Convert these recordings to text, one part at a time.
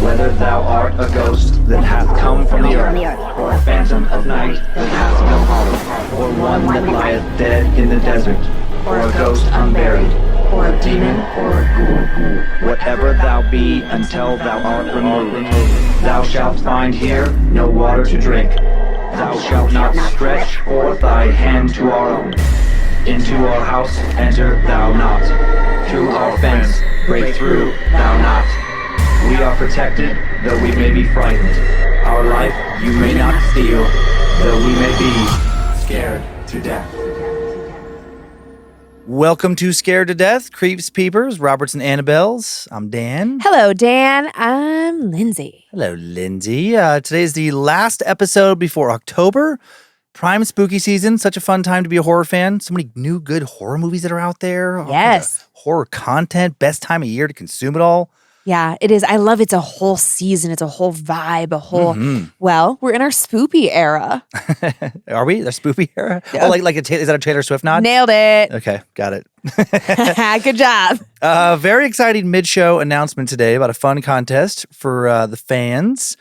Whether thou art a ghost that hath come from the earth, or a phantom of night that hath no home, or one that lieth dead in the desert, or a ghost unburied, or a demon, or a ghoul, whatever thou be until thou art removed, thou shalt find here no water to drink. Thou shalt not stretch forth thy hand to our own. Into our house enter thou not. Through our fence break through thou not. We are protected, though we may be frightened. Our life you may not steal, though we may be scared to death. Welcome to Scared to Death, Creeps, Peepers, Roberts, and Annabelles. I'm Dan. Hello, Dan. I'm Lynze. Hello, Lynze. Today is the last episode before October. Prime spooky season. Such a fun time to be a horror fan. So many new good horror movies that are out there. Yes. Horror content. Best time of year to consume it all. Yeah, it is. I love it's a whole season. It's a whole vibe, a whole, well, we're in our spoopy era. Are we? The spoopy era? Oh, is that a Taylor Swift nod? Nailed it. Okay, got it. Good job. Very exciting mid-show announcement today about a fun contest for the fans.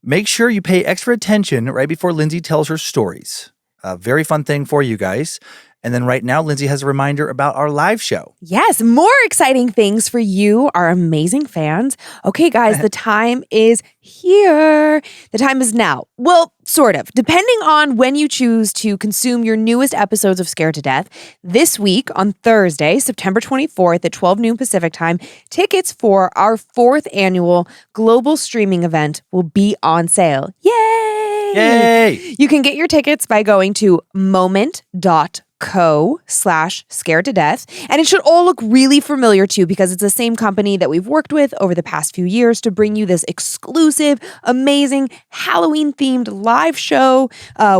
Make sure you pay extra attention right before Lynze tells her stories. A very fun thing for you guys. And then right now, Lynze has a reminder about our live show. Yes, more exciting things for you, our amazing fans. Okay, guys, the time is here. The time is now. Well, sort of. Depending on when you choose to consume your newest episodes of Scared to Death, this week on Thursday, September 24th at 12 noon Pacific time, tickets for our 4th annual global streaming event will be on sale. Yay! Yay! You can get your tickets by going to moment.co/scared to death. And it should all look really familiar too, because it's the same company that we've worked with over the past few years to bring you this exclusive, amazing Halloween themed live show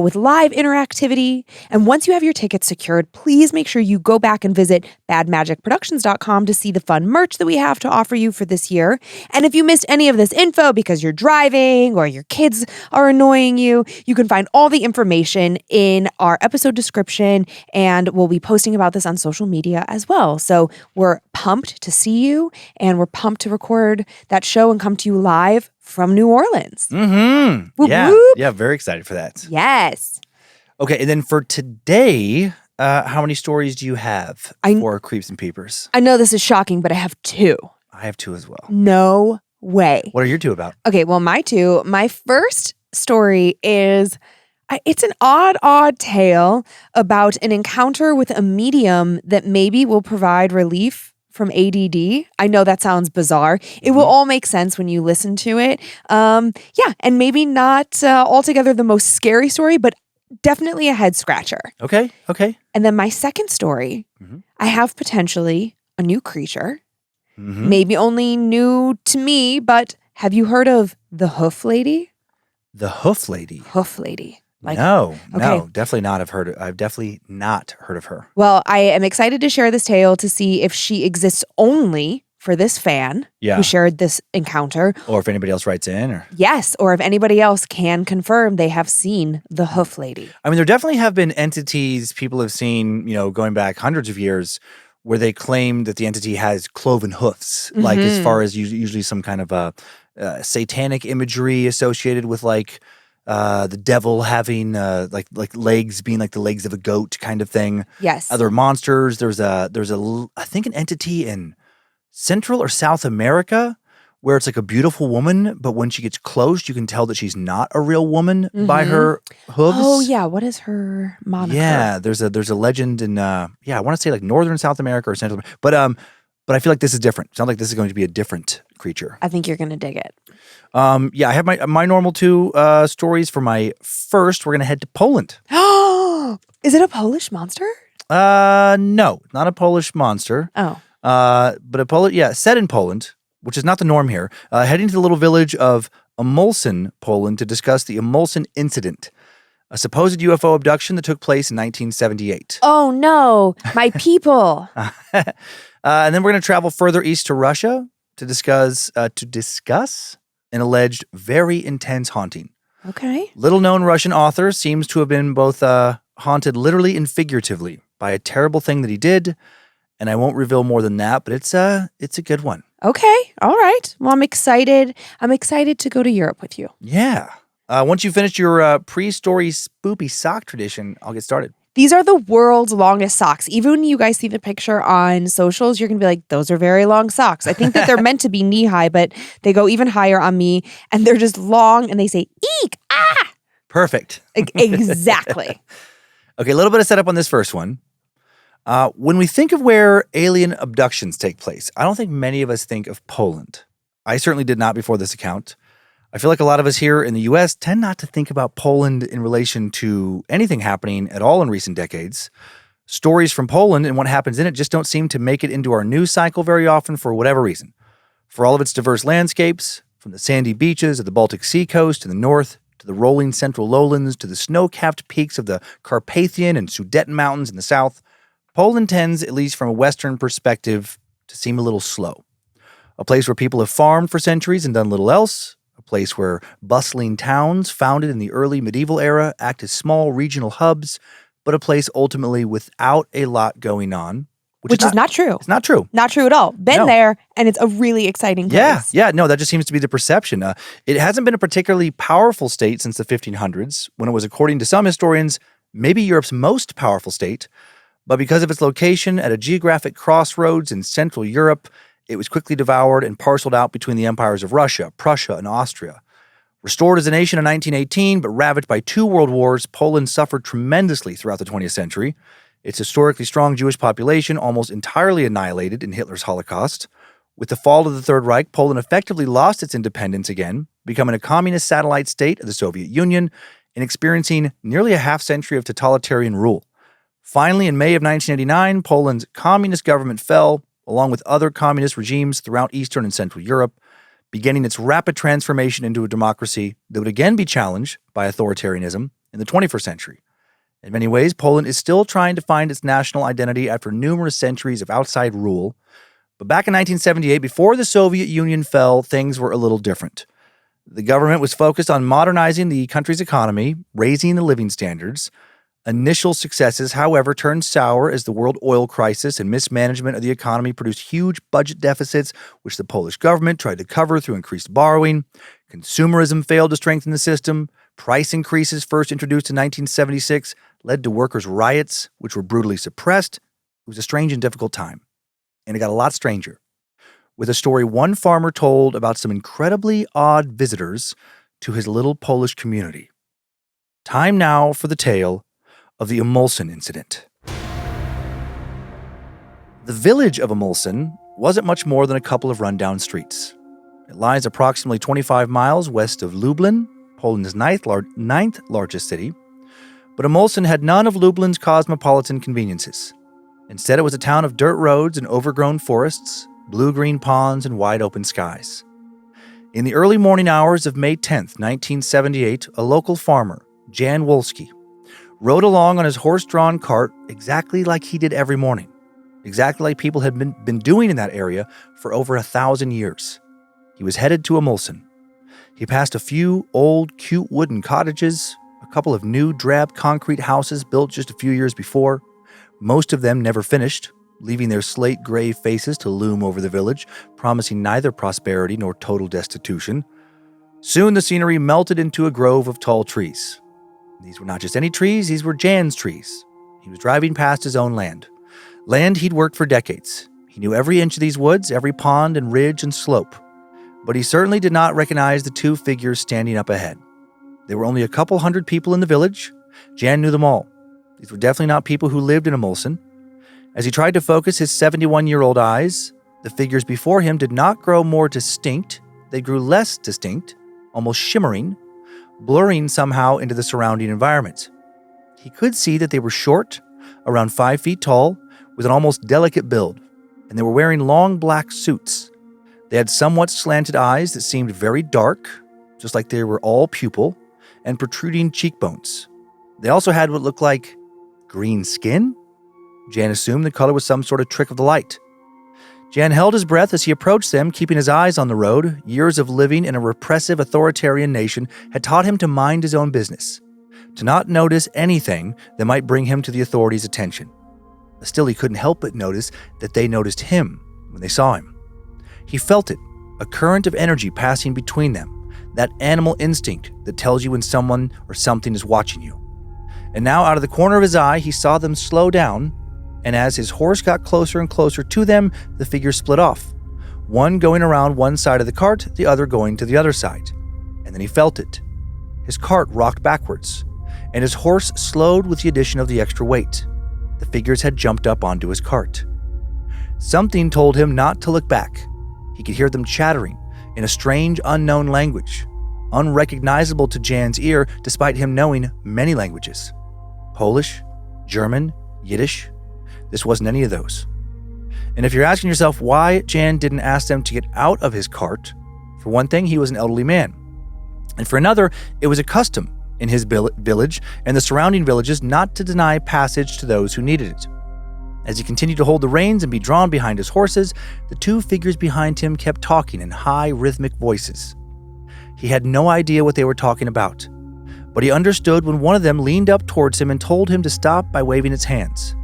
with live interactivity. And once you have your tickets secured, please make sure you go back and visit badmagicproductions.com to see the fun merch that we have to offer you for this year. And if you missed any of this info because you're driving or your kids are annoying you, you can find all the information in our episode description. And we'll be posting about this on social media as well. So we're pumped to see you, and we're pumped to record that show and come to you live from New Orleans. Mm-hmm. Whoop, yeah. whoop. Yeah, very excited for that. Yes. Okay, and then for today, how many stories do you have for Creeps and Peepers? I know this is shocking, but I have 2. I have 2 as well. No way. What are your 2 about? Okay, well, my first story is... it's an odd tale about an encounter with a medium that maybe will provide relief from ADD. I know that sounds bizarre. It will all make sense when you listen to it. And maybe not altogether the most scary story, but definitely a head scratcher. Okay. And then my second story, I have potentially a new creature. Maybe only new to me, but have you heard of the Hoof Lady? The Hoof Lady? Hoof Lady. No, definitely not. I've definitely not heard of her. Well, I am excited to share this tale to see if she exists only for this fan who shared this encounter. Or if anybody else writes in. Yes, or if anybody else can confirm they have seen the Hoof Lady. I mean, there definitely have been entities people have seen, going back hundreds of years, where they claim that the entity has cloven hoofs, like as far as usually some kind of satanic imagery associated with the devil having like legs being like the legs of a goat kind of thing. Yes. Other monsters. There's I think an entity in Central or South America where it's like a beautiful woman, but when she gets close, you can tell that she's not a real woman by her hooves. Oh yeah, what is her moniker? Yeah, there's a legend in I want to say like Northern South America or Central, but I feel like this is different. It sounds like this is going to be a different creature. I think you're going to dig it. I have my normal 2 stories. For my first, we're going to head to Poland. Is it a Polish monster? No, not a Polish monster. Oh. But set in Poland, which is not the norm here. Heading to the little village of Emilcin, Poland, to discuss the Emilcin Incident, a supposed UFO abduction that took place in 1978. Oh no, my people. And then we're going to travel further east to Russia to discuss an alleged very intense haunting. Okay. Little-known Russian author seems to have been both haunted literally and figuratively by a terrible thing that he did, And I won't reveal more than that, but it's a good one. Okay. All right. Well, I'm excited. I'm excited to go to Europe with you. Yeah. Once you finish your pre-story spoopy sock tradition, I'll get started. These are the world's longest socks. Even when you guys see the picture on socials, you're going to be like, those are very long socks. I think that they're meant to be knee high, but they go even higher on me. And they're just long and they say, eek, ah. Perfect. Exactly. Okay, a little bit of setup on this first one. When we think of where alien abductions take place, I don't think many of us think of Poland. I certainly did not before this account. I feel like a lot of us here in the U.S. tend not to think about Poland in relation to anything happening at all in recent decades. Stories from Poland and what happens in it just don't seem to make it into our news cycle very often for whatever reason. For all of its diverse landscapes, from the sandy beaches of the Baltic Sea coast in the north, to the rolling central lowlands, to the snow-capped peaks of the Carpathian and Sudeten Mountains in the south, Poland tends, at least from a Western perspective, to seem a little slow. A place where people have farmed for centuries and done little else. A place where bustling towns founded in the early medieval era act as small regional hubs, but a place ultimately without a lot going on. Which is not true. It's not true. Not true at all. Been there, and it's a really exciting place. Yeah, no, that just seems to be the perception. It hasn't been a particularly powerful state since the 1500s, when it was, according to some historians, maybe Europe's most powerful state. But because of its location at a geographic crossroads in Central Europe, it was quickly devoured and parceled out between the empires of Russia, Prussia, and Austria. Restored as a nation in 1918, but ravaged by 2 world wars, Poland suffered tremendously throughout the 20th century. Its historically strong Jewish population almost entirely annihilated in Hitler's Holocaust. With the fall of the Third Reich, Poland effectively lost its independence again, becoming a communist satellite state of the Soviet Union and experiencing nearly a half-century of totalitarian rule. Finally, in May of 1989, Poland's communist government fell, along with other communist regimes throughout Eastern and Central Europe, beginning its rapid transformation into a democracy that would again be challenged by authoritarianism in the 21st century. In many ways, Poland is still trying to find its national identity after numerous centuries of outside rule. But back in 1978, before the Soviet Union fell, things were a little different. The government was focused on modernizing the country's economy, raising the living standards. Initial successes, however, turned sour as the world oil crisis and mismanagement of the economy produced huge budget deficits, which the Polish government tried to cover through increased borrowing. Consumerism failed to strengthen the system. Price increases, first introduced in 1976, led to workers' riots, which were brutally suppressed. It was a strange and difficult time. And it got a lot stranger, with a story one farmer told about some incredibly odd visitors to his little Polish community. Time now for the tale of the Emilcin Incident. The village of Emilcin wasn't much more than a couple of rundown streets. It lies approximately 25 miles west of Lublin, Poland's ninth largest city, but Emilcin had none of Lublin's cosmopolitan conveniences. Instead, it was a town of dirt roads and overgrown forests, blue-green ponds, and wide-open skies. In the early morning hours of May 10th, 1978, a local farmer, Jan Wolski, rode along on his horse-drawn cart exactly like he did every morning, exactly like people had been doing in that area for over 1,000 years. He was headed to Emilcin. He passed a few old, cute wooden cottages, a couple of new drab concrete houses built just a few years before, most of them never finished, leaving their slate-gray faces to loom over the village, promising neither prosperity nor total destitution. Soon the scenery melted into a grove of tall trees. These were not just any trees, these were Jan's trees. He was driving past his own land. Land he'd worked for decades. He knew every inch of these woods, every pond and ridge and slope. But he certainly did not recognize the 2 figures standing up ahead. There were only a couple hundred people in the village. Jan knew them all. These were definitely not people who lived in Emilcin. As he tried to focus his 71-year-old eyes, the figures before him did not grow more distinct. They grew less distinct, almost shimmering, blurring somehow into the surrounding environment. He could see that they were short, around 5 feet tall, with an almost delicate build, and they were wearing long black suits. They had somewhat slanted eyes that seemed very dark, just like they were all pupil, and protruding cheekbones. They also had what looked like green skin. Jan assumed the color was some sort of trick of the light. Jan held his breath as he approached them, keeping his eyes on the road. Years of living in a repressive authoritarian nation had taught him to mind his own business, to not notice anything that might bring him to the authorities' attention. Still, he couldn't help but notice that they noticed him when they saw him. He felt it, a current of energy passing between them, that animal instinct that tells you when someone or something is watching you. And now, out of the corner of his eye, he saw them slow down, and as his horse got closer and closer to them, the figures split off, one going around one side of the cart, the other going to the other side. And then he felt it. His cart rocked backwards, and his horse slowed with the addition of the extra weight. The figures had jumped up onto his cart. Something told him not to look back. He could hear them chattering in a strange, unknown language, unrecognizable to Jan's ear despite him knowing many languages. Polish, German, Yiddish. This wasn't any of those. And if you're asking yourself why Jan didn't ask them to get out of his cart, for one thing, he was an elderly man. And for another, it was a custom in his village and the surrounding villages not to deny passage to those who needed it. As he continued to hold the reins and be drawn behind his horses, the two figures behind him kept talking in high, rhythmic voices. He had no idea what they were talking about, but he understood when one of them leaned up towards him and told him to stop by waving its hands.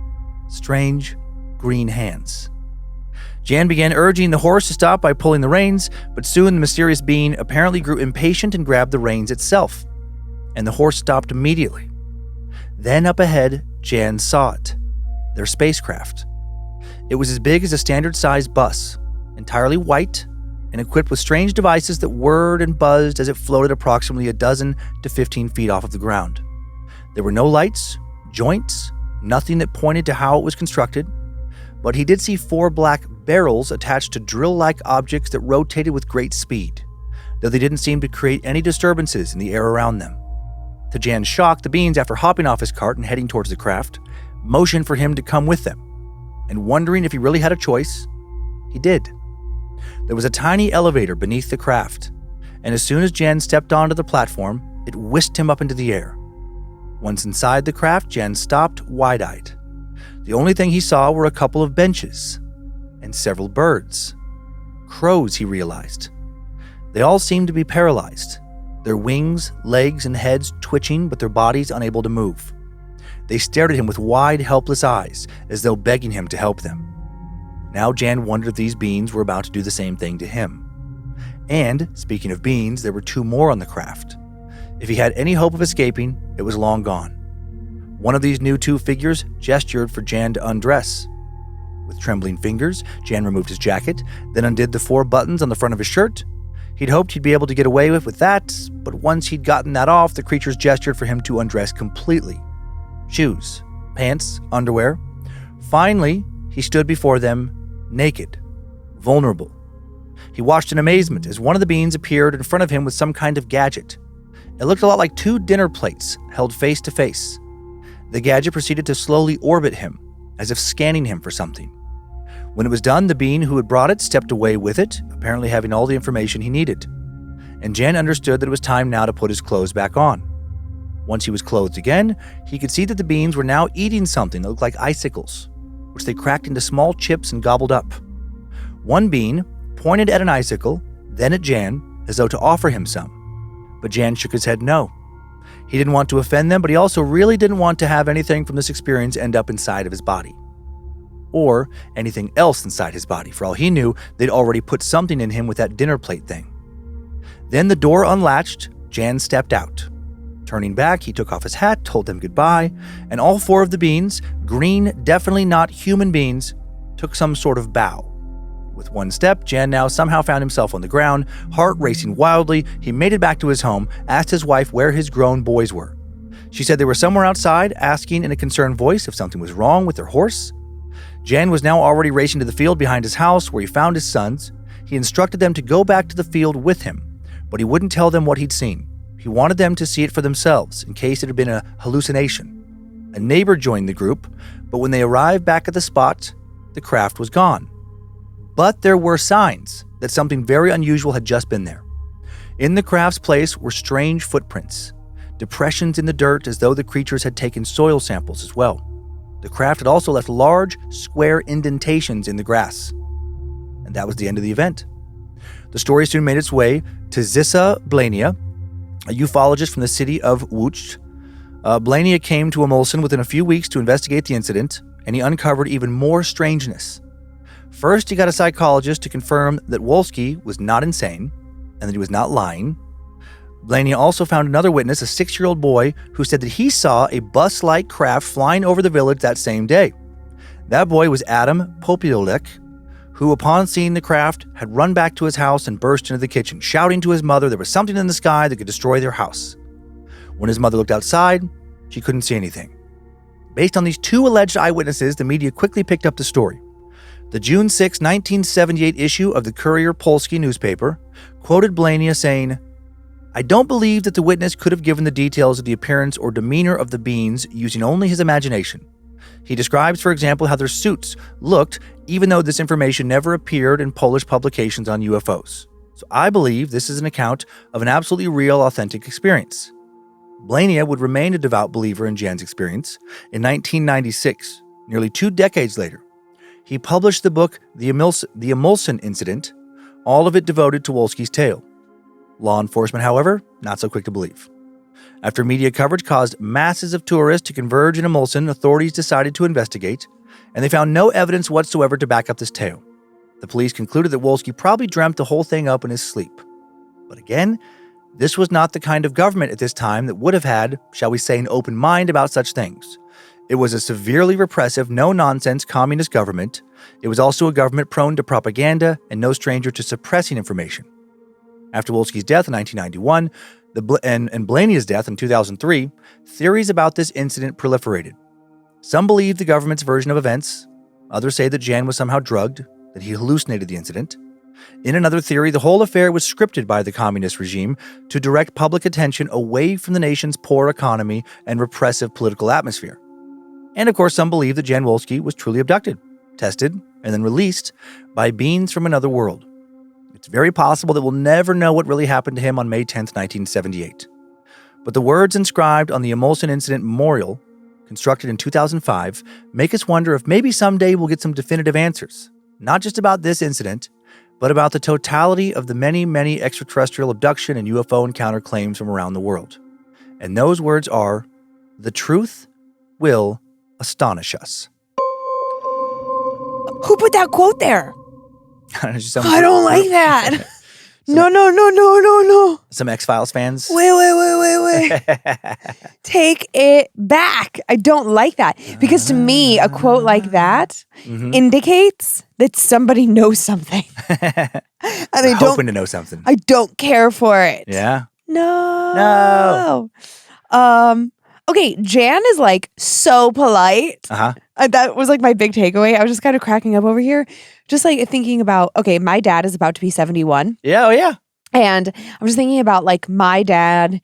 Strange, green hands. Jan began urging the horse to stop by pulling the reins, but soon the mysterious being apparently grew impatient and grabbed the reins itself, and the horse stopped immediately. Then up ahead, Jan saw it. Their spacecraft. It was as big as a standard-sized bus, entirely white and equipped with strange devices that whirred and buzzed as it floated approximately a dozen to 15 feet off of the ground. There were no lights, joints, nothing that pointed to how it was constructed, but he did see 4 black barrels attached to drill-like objects that rotated with great speed, though they didn't seem to create any disturbances in the air around them. To Jan's shock, the beings, after hopping off his cart and heading towards the craft, motioned for him to come with them, and wondering if he really had a choice, he did. There was a tiny elevator beneath the craft, and as soon as Jan stepped onto the platform, it whisked him up into the air. Once inside the craft, Jan stopped wide-eyed. The only thing he saw were a couple of benches and several birds. Crows, he realized. They all seemed to be paralyzed, their wings, legs, and heads twitching, but their bodies unable to move. They stared at him with wide, helpless eyes, as though begging him to help them. Now Jan wondered if these beings were about to do the same thing to him. And, speaking of beings, there were 2 more on the craft. If he had any hope of escaping, it was long gone. One of these new 2 figures gestured for Jan to undress. With trembling fingers, Jan removed his jacket, then undid the 4 buttons on the front of his shirt. He'd hoped he'd be able to get away with that, but once he'd gotten that off, the creatures gestured for him to undress completely. Shoes, pants, underwear. Finally, he stood before them, naked, vulnerable. He watched in amazement as one of the beings appeared in front of him with some kind of gadget. It looked a lot like 2 dinner plates held face to face. The gadget proceeded to slowly orbit him, as if scanning him for something. When it was done, the being who had brought it stepped away with it, apparently having all the information he needed. And Jan understood that it was time now to put his clothes back on. Once he was clothed again, he could see that the beings were now eating something that looked like icicles, which they cracked into small chips and gobbled up. One being pointed at an icicle, then at Jan, as though to offer him some. But Jan shook his head no. He didn't want to offend them, but he also really didn't want to have anything from this experience end up inside of his body. Or anything else inside his body. For all he knew, they'd already put something in him with that dinner plate thing. Then the door unlatched, Jan stepped out. Turning back, he took off his hat, told them goodbye, and all 4 of the beings, green, definitely not human beings, took some sort of bow. With one step, Jan now somehow found himself on the ground, heart racing wildly. He made it back to his home, asked his wife where his grown boys were. She said they were somewhere outside, asking in a concerned voice if something was wrong with their horse. Jan was now already racing to the field behind his house where he found his sons. He instructed them to go back to the field with him, but he wouldn't tell them what he'd seen. He wanted them to see it for themselves, in case it had been a hallucination. A neighbor joined the group, but when they arrived back at the spot, the craft was gone. But there were signs that something very unusual had just been there. In the craft's place were strange footprints, depressions in the dirt as though the creatures had taken soil samples as well. The craft had also left large, square indentations in the grass. And that was the end of the event. The story soon made its way to Zissa Blania, a ufologist from the city of Łódź. Blania came to Emilcin within a few weeks to investigate the incident, and he uncovered even more strangeness. First, he got a psychologist to confirm that Wolski was not insane and that he was not lying. Blaney also found another witness, a 6-year-old boy, who said that he saw a bus-like craft flying over the village that same day. That boy was Adam Popiolek, who, upon seeing the craft, had run back to his house and burst into the kitchen, shouting to his mother there was something in the sky that could destroy their house. When his mother looked outside, she couldn't see anything. Based on these 2 alleged eyewitnesses, the media quickly picked up the story. The June 6, 1978 issue of the Courier Polski newspaper quoted Blaney as saying, "I don't believe that the witness could have given the details of the appearance or demeanor of the beings using only his imagination. He describes, for example, how their suits looked, even though this information never appeared in Polish publications on UFOs. So I believe this is an account of an absolutely real, authentic experience." Blaney would remain a devout believer in Jan's experience. In 1996, nearly 2 decades later, he published the book The Emilcin Incident, all of it devoted to Wolski's tale. Law enforcement, however, not so quick to believe. After media coverage caused masses of tourists to converge in Emilcin, authorities decided to investigate, and they found no evidence whatsoever to back up this tale. The police concluded that Wolski probably dreamt the whole thing up in his sleep. But again, this was not the kind of government at this time that would have had, shall we say, an open mind about such things. It was a severely repressive, no-nonsense communist government. It was also a government prone to propaganda and no stranger to suppressing information. After Wolski's death in 1991 and Blaney's death in 2003, theories about this incident proliferated. Some believe the government's version of events. Others say that Jan was somehow drugged, that he hallucinated the incident. In another theory, the whole affair was scripted by the communist regime to direct public attention away from the nation's poor economy and repressive political atmosphere. And of course, some believe that Jan Wolski was truly abducted, tested, and then released by beings from another world. It's very possible that we'll never know what really happened to him on May 10, 1978. But the words inscribed on the Emilcin Incident Memorial, constructed in 2005, make us wonder if maybe someday we'll get some definitive answers, not just about this incident, but about the totality of the many, many extraterrestrial abduction and UFO encounter claims from around the world. And those words are, "The truth will astonish us." Who put that quote there? I don't like that. No. Some X-Files fans? Wait. Take it back. I don't like that. Because to me, a quote like that indicates that somebody knows something. And I'm hoping to know something. I don't care for it. Yeah? No. Okay, Jan is like so polite. That was like my big takeaway. I was just kind of cracking up over here. Just like thinking about, okay, my dad is about to be 71. Yeah, oh yeah. And I'm just thinking about like my dad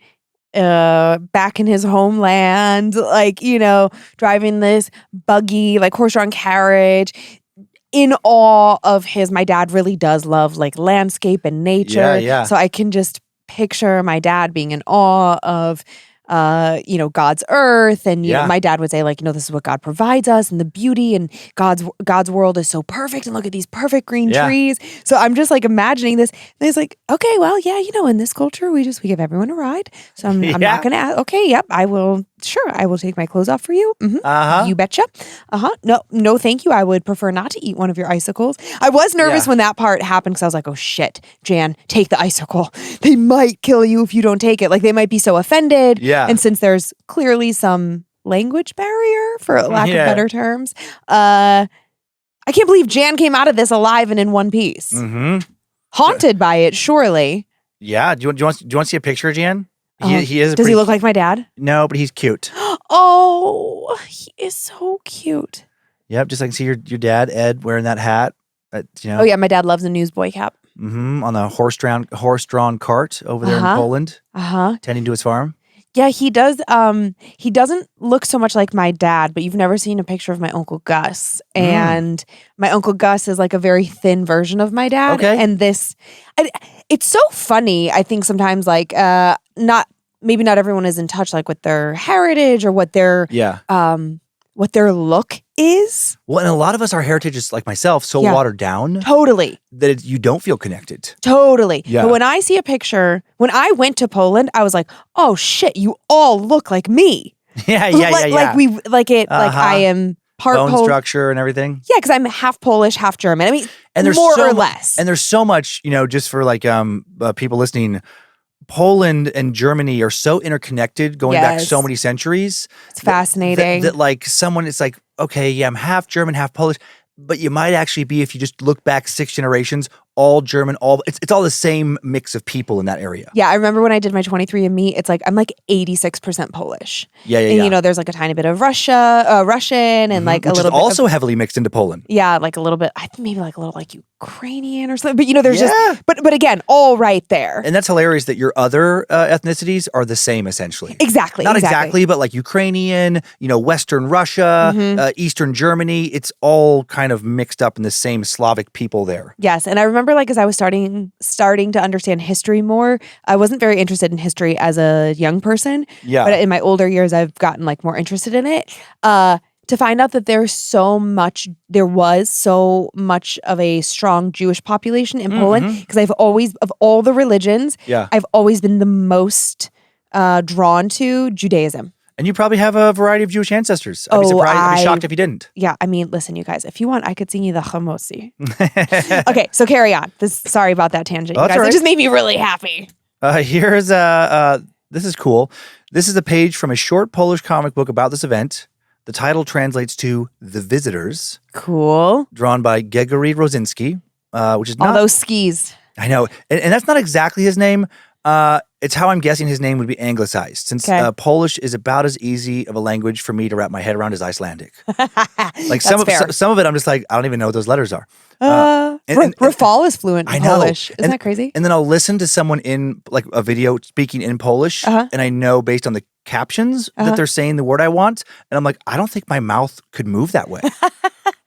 back in his homeland, like, you know, driving this buggy, like horse-drawn carriage, in awe of my dad really does love like landscape and nature. Yeah. So I can just picture my dad being in awe of God's earth. And, you know, my dad would say like, this is what God provides us and the beauty, and God's world is so perfect. And look at these perfect green trees. So I'm just like imagining this. And it's like, okay, well, yeah, in this culture, we give everyone a ride. So I'm not going to ask. Okay. Yep. I will take my clothes off for you. You betcha. No, thank you. I would prefer not to eat one of your icicles. I was nervous when that part happened because I was like, oh shit, Jan, take the icicle. They might kill you if you don't take it. Like they might be so offended. Yeah. And since there's clearly some language barrier, for lack of better terms, I can't believe Jan came out of this alive and in one piece. Haunted by it, surely. Yeah. Do you want to see a picture of Jan? He is. Does he look like my dad? No, but he's cute. Oh, he is so cute. Yep, just like see your dad, Ed, wearing that hat. Oh yeah, my dad loves a newsboy cap. On the horse-drawn cart over there in Poland. Tending to his farm. Yeah, he does. He doesn't look so much like my dad, but you've never seen a picture of my Uncle Gus. And my Uncle Gus is like a very thin version of my dad. Okay. And it's so funny, I think sometimes like maybe not everyone is in touch like with their heritage or what their look is. Well, and a lot of us, our heritage is like myself, so watered down. Totally. That you don't feel connected. Totally. Yeah. But when I see a picture, when I went to Poland, I was like, oh shit, you all look like me. Yeah. Like I am Part bone structure and everything. Yeah, because I'm half Polish, half German. I mean, And there's more or less. And there's so much, just for like people listening, Poland and Germany are so interconnected going back so many centuries. It's fascinating. That like someone, it's like, okay, yeah, I'm half German, half Polish. But you might actually be, if you just look back 6 generations, all German, it's all the same mix of people in that area. Yeah, I remember when I did my 23andMe, it's like I'm like 86% Polish. Yeah. And there's like a tiny bit of Russian and like Which a little bit also heavily mixed into Poland. Yeah, like a little bit, I think maybe like a little like Ukrainian or something. But there's just, but again, all right there. And that's hilarious that your other ethnicities are the same essentially. Exactly. Not exactly, but like Ukrainian, Western Russia, Eastern Germany, it's all kind of mixed up in the same Slavic people there. Yes, and I remember like as I was starting to understand history more, I wasn't very interested in history as a young person. Yeah. But in my older years, I've gotten like more interested in it. To find out that there was so much of a strong Jewish population in Poland, because I've always, of all the religions, I've always been the most drawn to Judaism. And you probably have a variety of Jewish ancestors. I'd be shocked if you didn't. Yeah, I mean, listen, you guys, if you want, I could sing you the Chamosi. Okay, so carry on. Sorry about that tangent, you guys. Right. It just made me really happy. Here's this is cool. This is a page from a short Polish comic book about this event. The title translates to The Visitors. Cool. Drawn by Gegory Rosinski, which is not... All those skis. I know. And that's not exactly his name. It's how I'm guessing his name would be anglicized, since Polish is about as easy of a language for me to wrap my head around as Icelandic. Like some of it, I'm just like, I don't even know what those letters are. Rafal is fluent in Polish. Isn't that crazy? And then I'll listen to someone in like a video speaking in Polish, and I know based on the captions that they're saying the word I want, and I'm like, I don't think my mouth could move that way. Like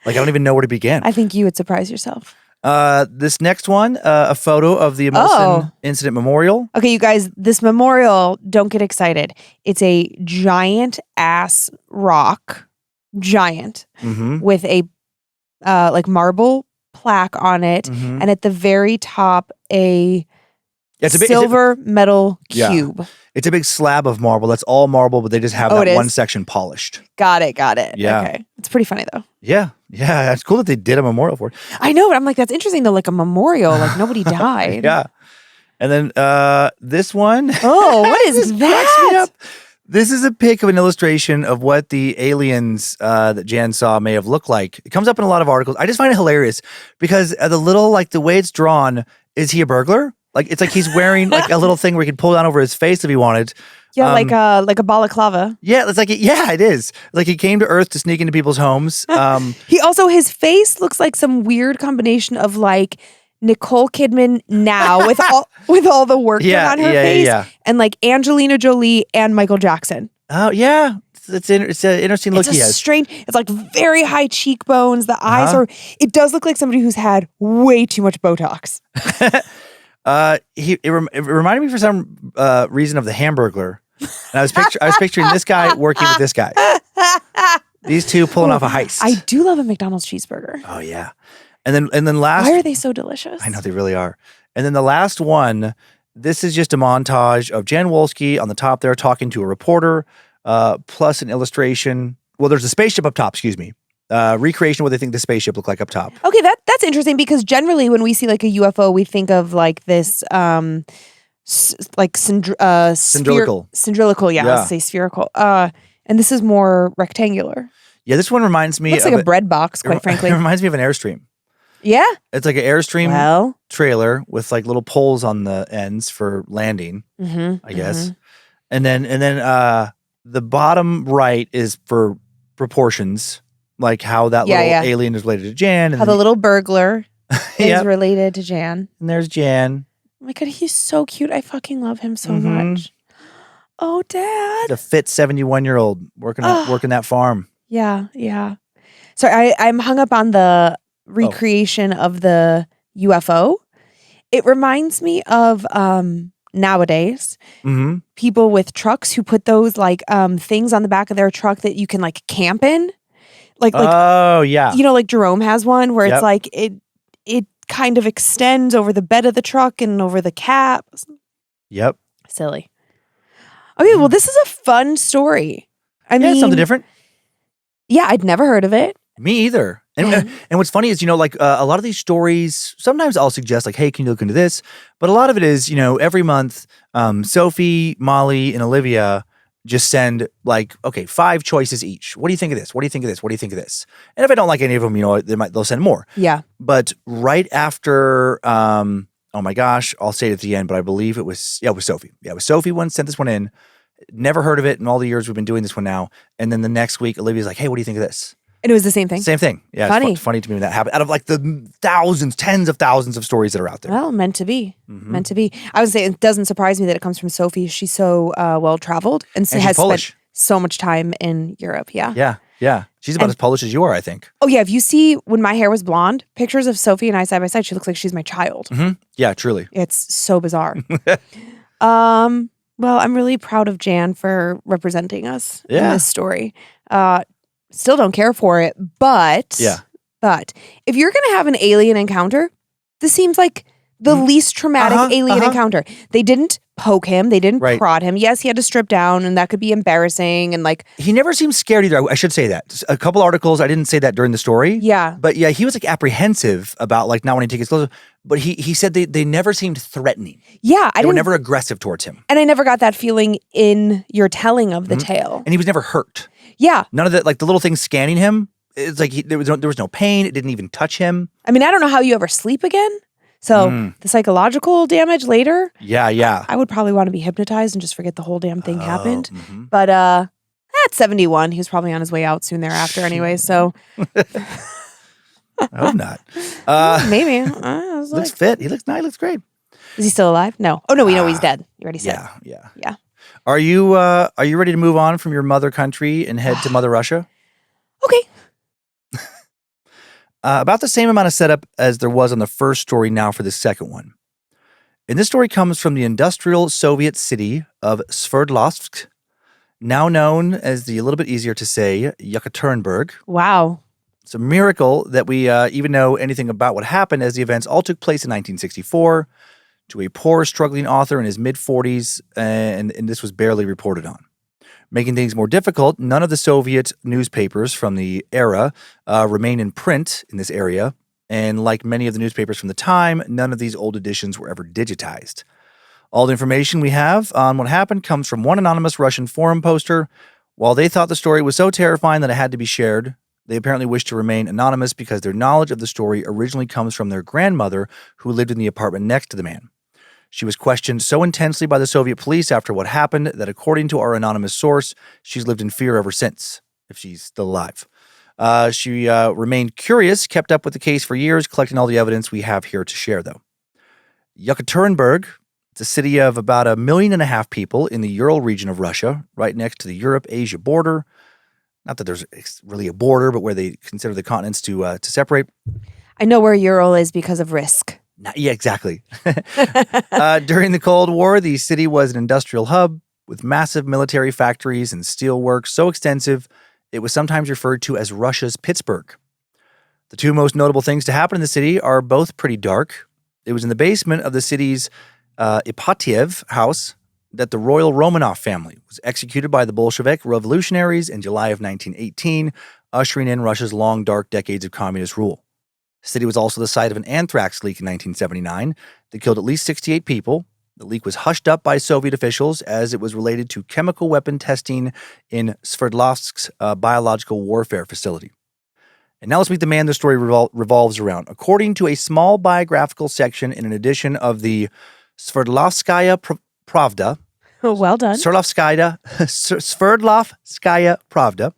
I don't even know where to begin. I think you would surprise yourself. This next one, a photo of the Emilcin Incident Memorial. Okay, you guys, this memorial, don't get excited. It's a giant ass rock, with a like marble plaque on it, and at the very top, a silver metal cube. It's a big slab of marble. That's all marble, but they just have that one section polished. Got it. Yeah. Okay. It's pretty funny though. Yeah. It's cool that they did a memorial for it. I know, but I'm like, that's interesting though, like a memorial, like nobody died. Yeah. And then this one. Oh, what is that? This is a pic of an illustration of what the aliens that Jan saw may have looked like. It comes up in a lot of articles. I just find it hilarious because the way it's drawn, is he a burglar? Like it's like he's wearing like a little thing where he could pull down over his face if he wanted. Yeah, like a balaclava. Yeah, it's like it is. Like he came to Earth to sneak into people's homes. His face looks like some weird combination of like Nicole Kidman now with all the work done on her face, and like Angelina Jolie and Michael Jackson. Oh yeah, it's an interesting look. He has strange. It's like very high cheekbones. The eyes are. It does look like somebody who's had way too much Botox. It reminded me for some reason of the Hamburglar, and I was picturing this guy working with this guy. These two pulling off a heist. I do love a McDonald's cheeseburger. Oh yeah, and then last. Why are they so delicious? I know they really are. And then the last one. This is just a montage of Jan Wolski on the top there talking to a reporter, plus an illustration. Well, there's a spaceship up top. Excuse me. Recreation of what they think the spaceship looked like up top. Okay, that's interesting because generally when we see like a UFO, we think of like this cylindrical. Cylindrical, yeah. Let's say spherical. And this is more rectangular. Yeah, this one reminds me looks like a bread box, quite frankly. It reminds me of an Airstream. Yeah? It's like an Airstream trailer with like little poles on the ends for landing, I guess. And then the bottom right is for proportions. Like how that little alien is related to Jan. And how the little burglar is related to Jan. And there's Jan. Oh my God, he's so cute. I fucking love him so much. Oh, Dad. The fit 71-year-old working that farm. Yeah. Sorry, I'm hung up on the recreation of the UFO. It reminds me of nowadays people with trucks who put those like things on the back of their truck that you can like camp in. Like oh yeah, like Jerome has one where it's like it kind of extends over the bed of the truck and over the cap. Yep. Silly. Okay, well, this is a fun story. I mean, something different. Yeah, I'd never heard of it. Me either. And what's funny is, like a lot of these stories, sometimes I'll suggest like, hey, can you look into this? But a lot of it is, every month, Sophie, Molly, and Olivia just send like, okay, 5 choices each. What do you think of this? What do you think of this? What do you think of this? And if I don't like any of them, they'll send more. Yeah. But right after, oh my gosh, I'll say it at the end, but I believe it was Sophie. Yeah, it was Sophie once sent this one in. Never heard of it in all the years we've been doing this one now. And then the next week, Olivia's like, hey, what do you think of this? And it was the same thing? Same thing. Yeah, Funny. It's funny to me when that happened. Out of like the thousands, tens of thousands of stories that are out there. Well, meant to be. Meant to be. I would say it doesn't surprise me that it comes from Sophie. She's so well-traveled and she's has Polish. Spent so much time in Europe. Yeah. Yeah. She's about as Polish as you are, I think. Oh, yeah. If you see when my hair was blonde, pictures of Sophie and I side by side, she looks like she's my child. Mm-hmm. Yeah, truly. It's so bizarre. Well, I'm really proud of Jan for representing us in this story. Still don't care for it, but if you're going to have an alien encounter, this seems like the least traumatic alien encounter. They didn't poke him. They didn't prod him. Yes, he had to strip down and that could be embarrassing. And like, he never seemed scared either. I should say that. A couple articles, I didn't say that during the story. Yeah. But yeah, he was like apprehensive about like not wanting to take his clothes off. But he said they never seemed threatening. Yeah. They were never aggressive towards him. And I never got that feeling in your telling of the tale. And he was never hurt. Yeah. None of that, like the little things scanning him, it's like there was no pain. It didn't even touch him. I mean, I don't know how you ever sleep again. So the psychological damage later. Yeah. I would probably want to be hypnotized and just forget the whole damn thing happened. But at 71, he was probably on his way out soon thereafter anyway. So I hope not. Maybe. Looks fit. He looks nice. He looks great. Is he still alive? No. Oh no, we know he's dead. You already said. Yeah. Are you ready to move on from your mother country and head to Mother Russia? Okay. About the same amount of setup as there was on the first story now for the second one. And this story comes from the industrial Soviet city of Sverdlovsk, now known as the a little bit easier to say Yekaterinburg. Wow. It's a miracle that we even know anything about what happened, as the events all took place in 1964 to a poor, struggling author in his mid-40s, and this was barely reported on. Making things more difficult, none of the Soviet newspapers from the era remain in print in this area, and like many of the newspapers from the time, none of these old editions were ever digitized. All the information we have on what happened comes from one anonymous Russian forum poster. While they thought the story was so terrifying that it had to be shared, they apparently wished to remain anonymous because their knowledge of the story originally comes from their grandmother, who lived in the apartment next to the man. She was questioned so intensely by the Soviet police after what happened that, according to our anonymous source, she's lived in fear ever since, if she's still alive. She remained curious, kept up with the case for years, collecting all the evidence we have here to share, though. Yekaterinburg, it's a city of about 1.5 million people in the Ural region of Russia, right next to the Europe-Asia border. Not that there's really a border, but where they consider the continents to separate. I know where Ural is because of Risk. Yeah, exactly. During the Cold War, the city was an industrial hub with massive military factories and steelworks so extensive it was sometimes referred to as Russia's Pittsburgh. The two most notable things to happen in the city are both pretty dark. It was in the basement of the city's Ipatiev house that the royal Romanov family was executed by the Bolshevik revolutionaries in July of 1918, ushering in Russia's long, dark decades of communist rule. The city was also the site of an anthrax leak in 1979 that killed at least 68 people. The leak was hushed up by Soviet officials as it was related to chemical weapon testing in Sverdlovsk's biological warfare facility. And now let's meet the man the story revolves around. According to a small biographical section in an edition of the Sverdlovskaya Pravda. Oh, well done. Sverdlovskaya Pravda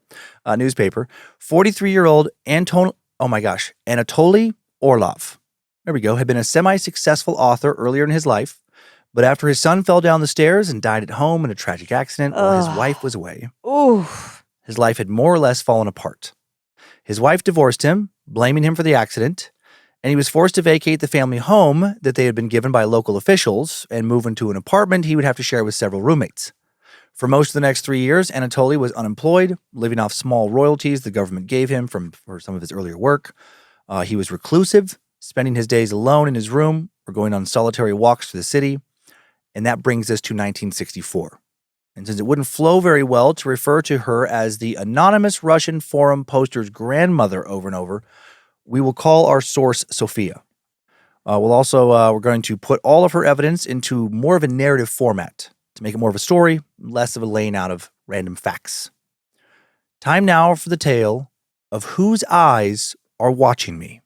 newspaper, 43-year-old Anatoly Orlov, there we go, had been a semi-successful author earlier in his life, but after his son fell down the stairs and died at home in a tragic accident while his wife was away, his life had more or less fallen apart. His wife divorced him, blaming him for the accident, and he was forced to vacate the family home that they had been given by local officials and move into an apartment he would have to share with several roommates. For most of the next 3 years, Anatoly was unemployed, living off small royalties the government gave him for some of his earlier work. He was reclusive, spending his days alone in his room or going on solitary walks through the city. And that brings us to 1964. And since it wouldn't flow very well to refer to her as the anonymous Russian forum poster's grandmother over and over, we will call our source Sophia. We're going to put all of her evidence into more of a narrative format to make it more of a story, less of a laying out of random facts. Time now for the tale of Whose Eyes Are Watching Me.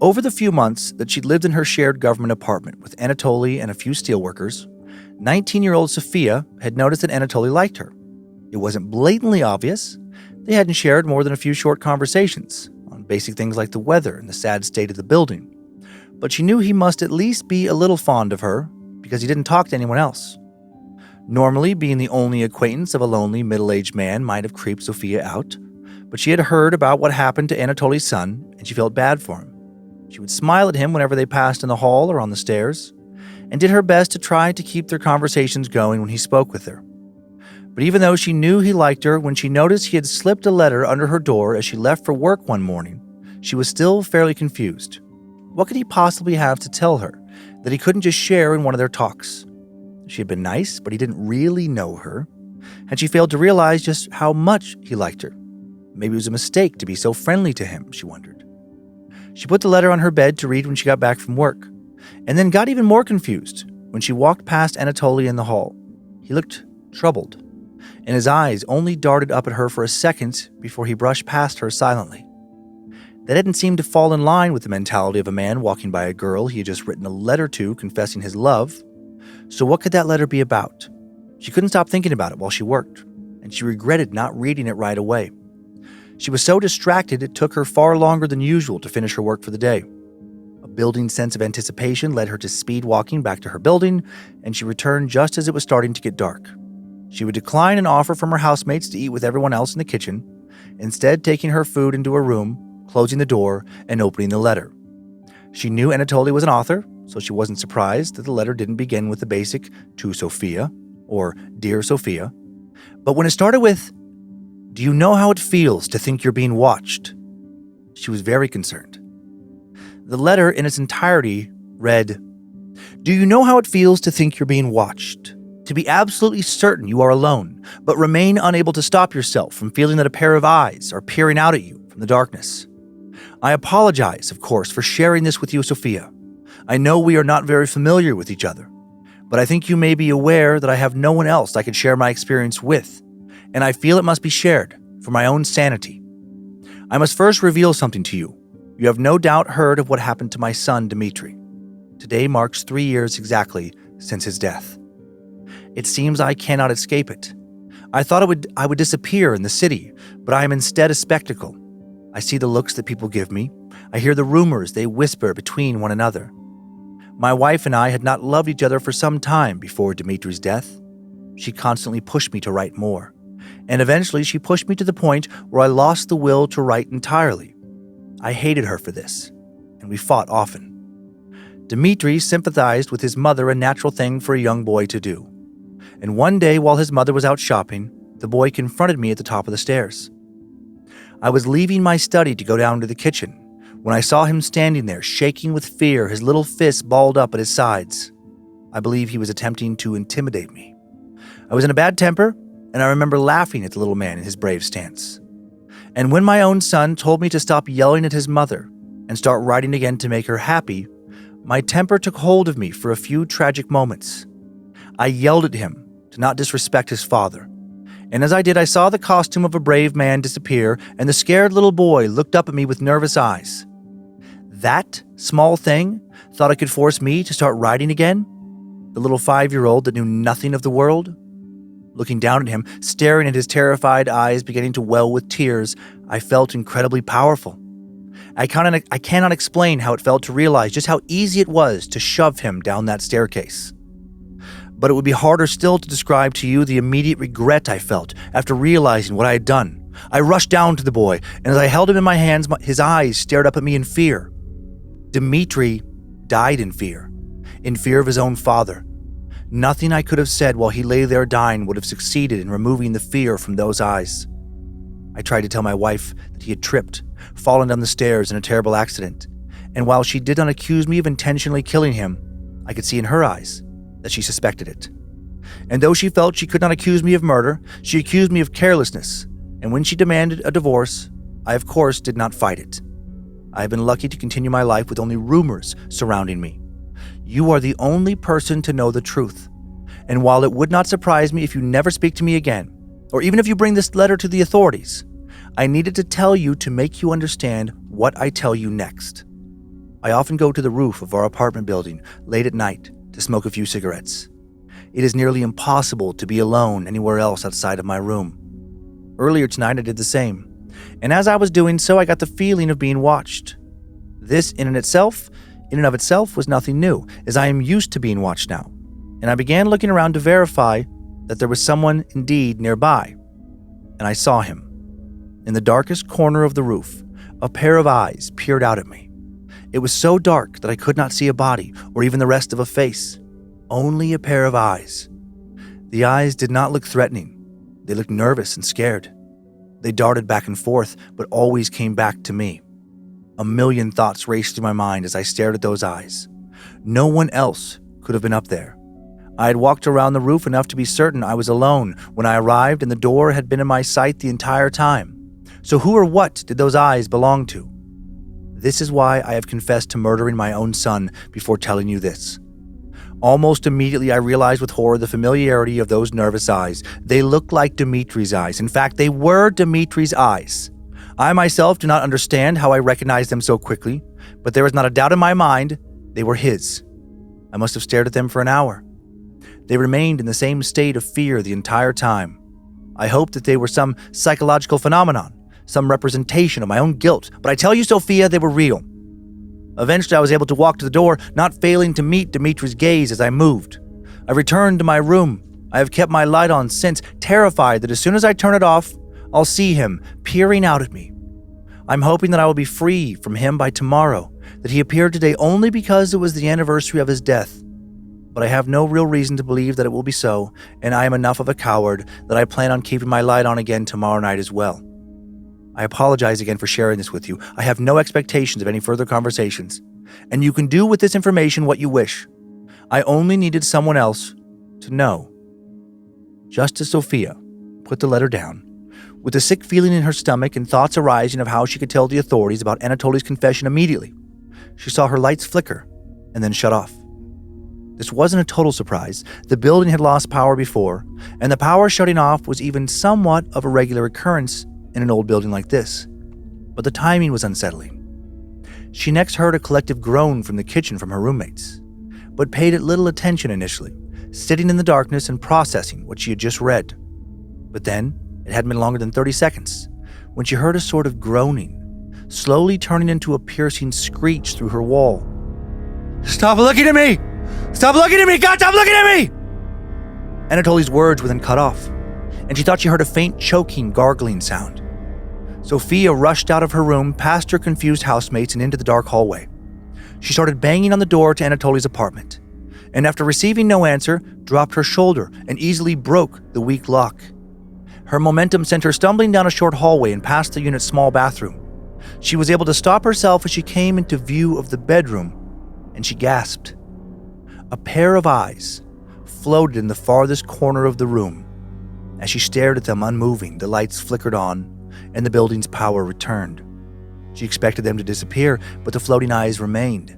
Over the few months that she'd lived in her shared government apartment with Anatoly and a few steelworkers, 19-year-old Sophia had noticed that Anatoly liked her. It wasn't blatantly obvious. They hadn't shared more than a few short conversations on basic things like the weather and the sad state of the building. But she knew he must at least be a little fond of her because he didn't talk to anyone else. Normally, being the only acquaintance of a lonely middle-aged man might have creeped Sophia out, but she had heard about what happened to Anatoly's son, and she felt bad for him. She would smile at him whenever they passed in the hall or on the stairs, and did her best to try to keep their conversations going when he spoke with her. But even though she knew he liked her, when she noticed he had slipped a letter under her door as she left for work one morning, she was still fairly confused. What could he possibly have to tell her that he couldn't just share in one of their talks? She had been nice, but he didn't really know her, and she failed to realize just how much he liked her. Maybe it was a mistake to be so friendly to him, she wondered. She put the letter on her bed to read when she got back from work, and then got even more confused when she walked past Anatoly in the hall. He looked troubled, and his eyes only darted up at her for a second before he brushed past her silently. That didn't seem to fall in line with the mentality of a man walking by a girl he had just written a letter to confessing his love. So what could that letter be about? She couldn't stop thinking about it while she worked, and she regretted not reading it right away. She was so distracted it took her far longer than usual to finish her work for the day. A building sense of anticipation led her to speed walking back to her building, and she returned just as it was starting to get dark. She would decline an offer from her housemates to eat with everyone else in the kitchen, instead taking her food into her room, closing the door, and opening the letter. She knew Anatoly was an author, so she wasn't surprised that the letter didn't begin with the basic "To Sophia" or "Dear Sophia," but when it started with, "Do you know how it feels to think you're being watched?" she was very concerned. The letter in its entirety read, "Do you know how it feels to think you're being watched? To be absolutely certain you are alone, but remain unable to stop yourself from feeling that a pair of eyes are peering out at you from the darkness. I apologize, of course, for sharing this with you, Sophia. I know we are not very familiar with each other, but I think you may be aware that I have no one else I could share my experience with, and I feel it must be shared for my own sanity. I must first reveal something to you. You have no doubt heard of what happened to my son, Dmitri. Today marks 3 years exactly since his death. It seems I cannot escape it. I thought I would disappear in the city, but I am instead a spectacle. I see the looks that people give me. I hear the rumors they whisper between one another. My wife and I had not loved each other for some time before Dmitri's death. She constantly pushed me to write more, and eventually she pushed me to the point where I lost the will to write entirely. I hated her for this, and we fought often. Dmitri sympathized with his mother, a natural thing for a young boy to do. And one day while his mother was out shopping, the boy confronted me at the top of the stairs. I was leaving my study to go down to the kitchen when I saw him standing there, shaking with fear, his little fists balled up at his sides. I believe he was attempting to intimidate me. I was in a bad temper, and I remember laughing at the little man in his brave stance. And when my own son told me to stop yelling at his mother and start writing again to make her happy, my temper took hold of me for a few tragic moments. I yelled at him to not disrespect his father. And as I did, I saw the costume of a brave man disappear, and the scared little boy looked up at me with nervous eyes. That small thing thought it could force me to start writing again? The little 5-year-old that knew nothing of the world? Looking down at him, staring at his terrified eyes beginning to well with tears, I felt incredibly powerful. I cannot explain how it felt to realize just how easy it was to shove him down that staircase. But it would be harder still to describe to you the immediate regret I felt after realizing what I had done. I rushed down to the boy, and as I held him in my hands, his eyes stared up at me in fear. Dmitri died in fear of his own father. Nothing I could have said while he lay there dying would have succeeded in removing the fear from those eyes. I tried to tell my wife that he had tripped, fallen down the stairs in a terrible accident, and while she did not accuse me of intentionally killing him, I could see in her eyes that she suspected it. And though she felt she could not accuse me of murder, she accused me of carelessness, and when she demanded a divorce, I of course did not fight it. I have been lucky to continue my life with only rumors surrounding me. You are the only person to know the truth, and while it would not surprise me if you never speak to me again, or even if you bring this letter to the authorities, I needed to tell you to make you understand what I tell you next. I often go to the roof of our apartment building late at night to smoke a few cigarettes. It is nearly impossible to be alone anywhere else outside of my room. Earlier tonight I did the same, and as I was doing so, I got the feeling of being watched. This in and of itself was nothing new, as I am used to being watched now, and I began looking around to verify that there was someone indeed nearby, and I saw him. In the darkest corner of the roof, a pair of eyes peered out at me. It was so dark that I could not see a body or even the rest of a face, only a pair of eyes. The eyes did not look threatening. They looked nervous and scared. They darted back and forth, but always came back to me. A million thoughts raced through my mind as I stared at those eyes. No one else could have been up there. I had walked around the roof enough to be certain I was alone when I arrived, and the door had been in my sight the entire time. So who or what did those eyes belong to? This is why I have confessed to murdering my own son before telling you this. Almost immediately, I realized with horror the familiarity of those nervous eyes. They looked like Dimitri's eyes. In fact, they were Dimitri's eyes. I myself do not understand how I recognized them so quickly, but there is not a doubt in my mind they were his. I must have stared at them for an hour. They remained in the same state of fear the entire time. I hoped that they were some psychological phenomenon, some representation of my own guilt, but I tell you, Sophia, they were real. Eventually, I was able to walk to the door, not failing to meet Dimitri's gaze as I moved. I returned to my room. I have kept my light on since, terrified that as soon as I turn it off, I'll see him peering out at me. I'm hoping that I will be free from him by tomorrow, that he appeared today only because it was the anniversary of his death. But I have no real reason to believe that it will be so, and I am enough of a coward that I plan on keeping my light on again tomorrow night as well. I apologize again for sharing this with you. I have no expectations of any further conversations, and you can do with this information what you wish. I only needed someone else to know. Just as Sophia put the letter down, with a sick feeling in her stomach and thoughts arising of how she could tell the authorities about Anatoly's confession immediately, she saw her lights flicker and then shut off. This wasn't a total surprise. The building had lost power before, and the power shutting off was even somewhat of a regular occurrence in an old building like this. But the timing was unsettling. She next heard a collective groan from the kitchen from her roommates, but paid it little attention initially, sitting in the darkness and processing what she had just read. But then, it hadn't been longer than 30 seconds, when she heard a sort of groaning, slowly turning into a piercing screech through her wall. "Stop looking at me! Stop looking at me! God, stop looking at me!" Anatoly's words were then cut off, and she thought she heard a faint choking, gargling sound. Sophia rushed out of her room, past her confused housemates, and into the dark hallway. She started banging on the door to Anatoly's apartment, and after receiving no answer, dropped her shoulder and easily broke the weak lock. Her momentum sent her stumbling down a short hallway and past the unit's small bathroom. She was able to stop herself as she came into view of the bedroom, and she gasped. A pair of eyes floated in the farthest corner of the room. As she stared at them unmoving, the lights flickered on, and the building's power returned. She expected them to disappear, but the floating eyes remained.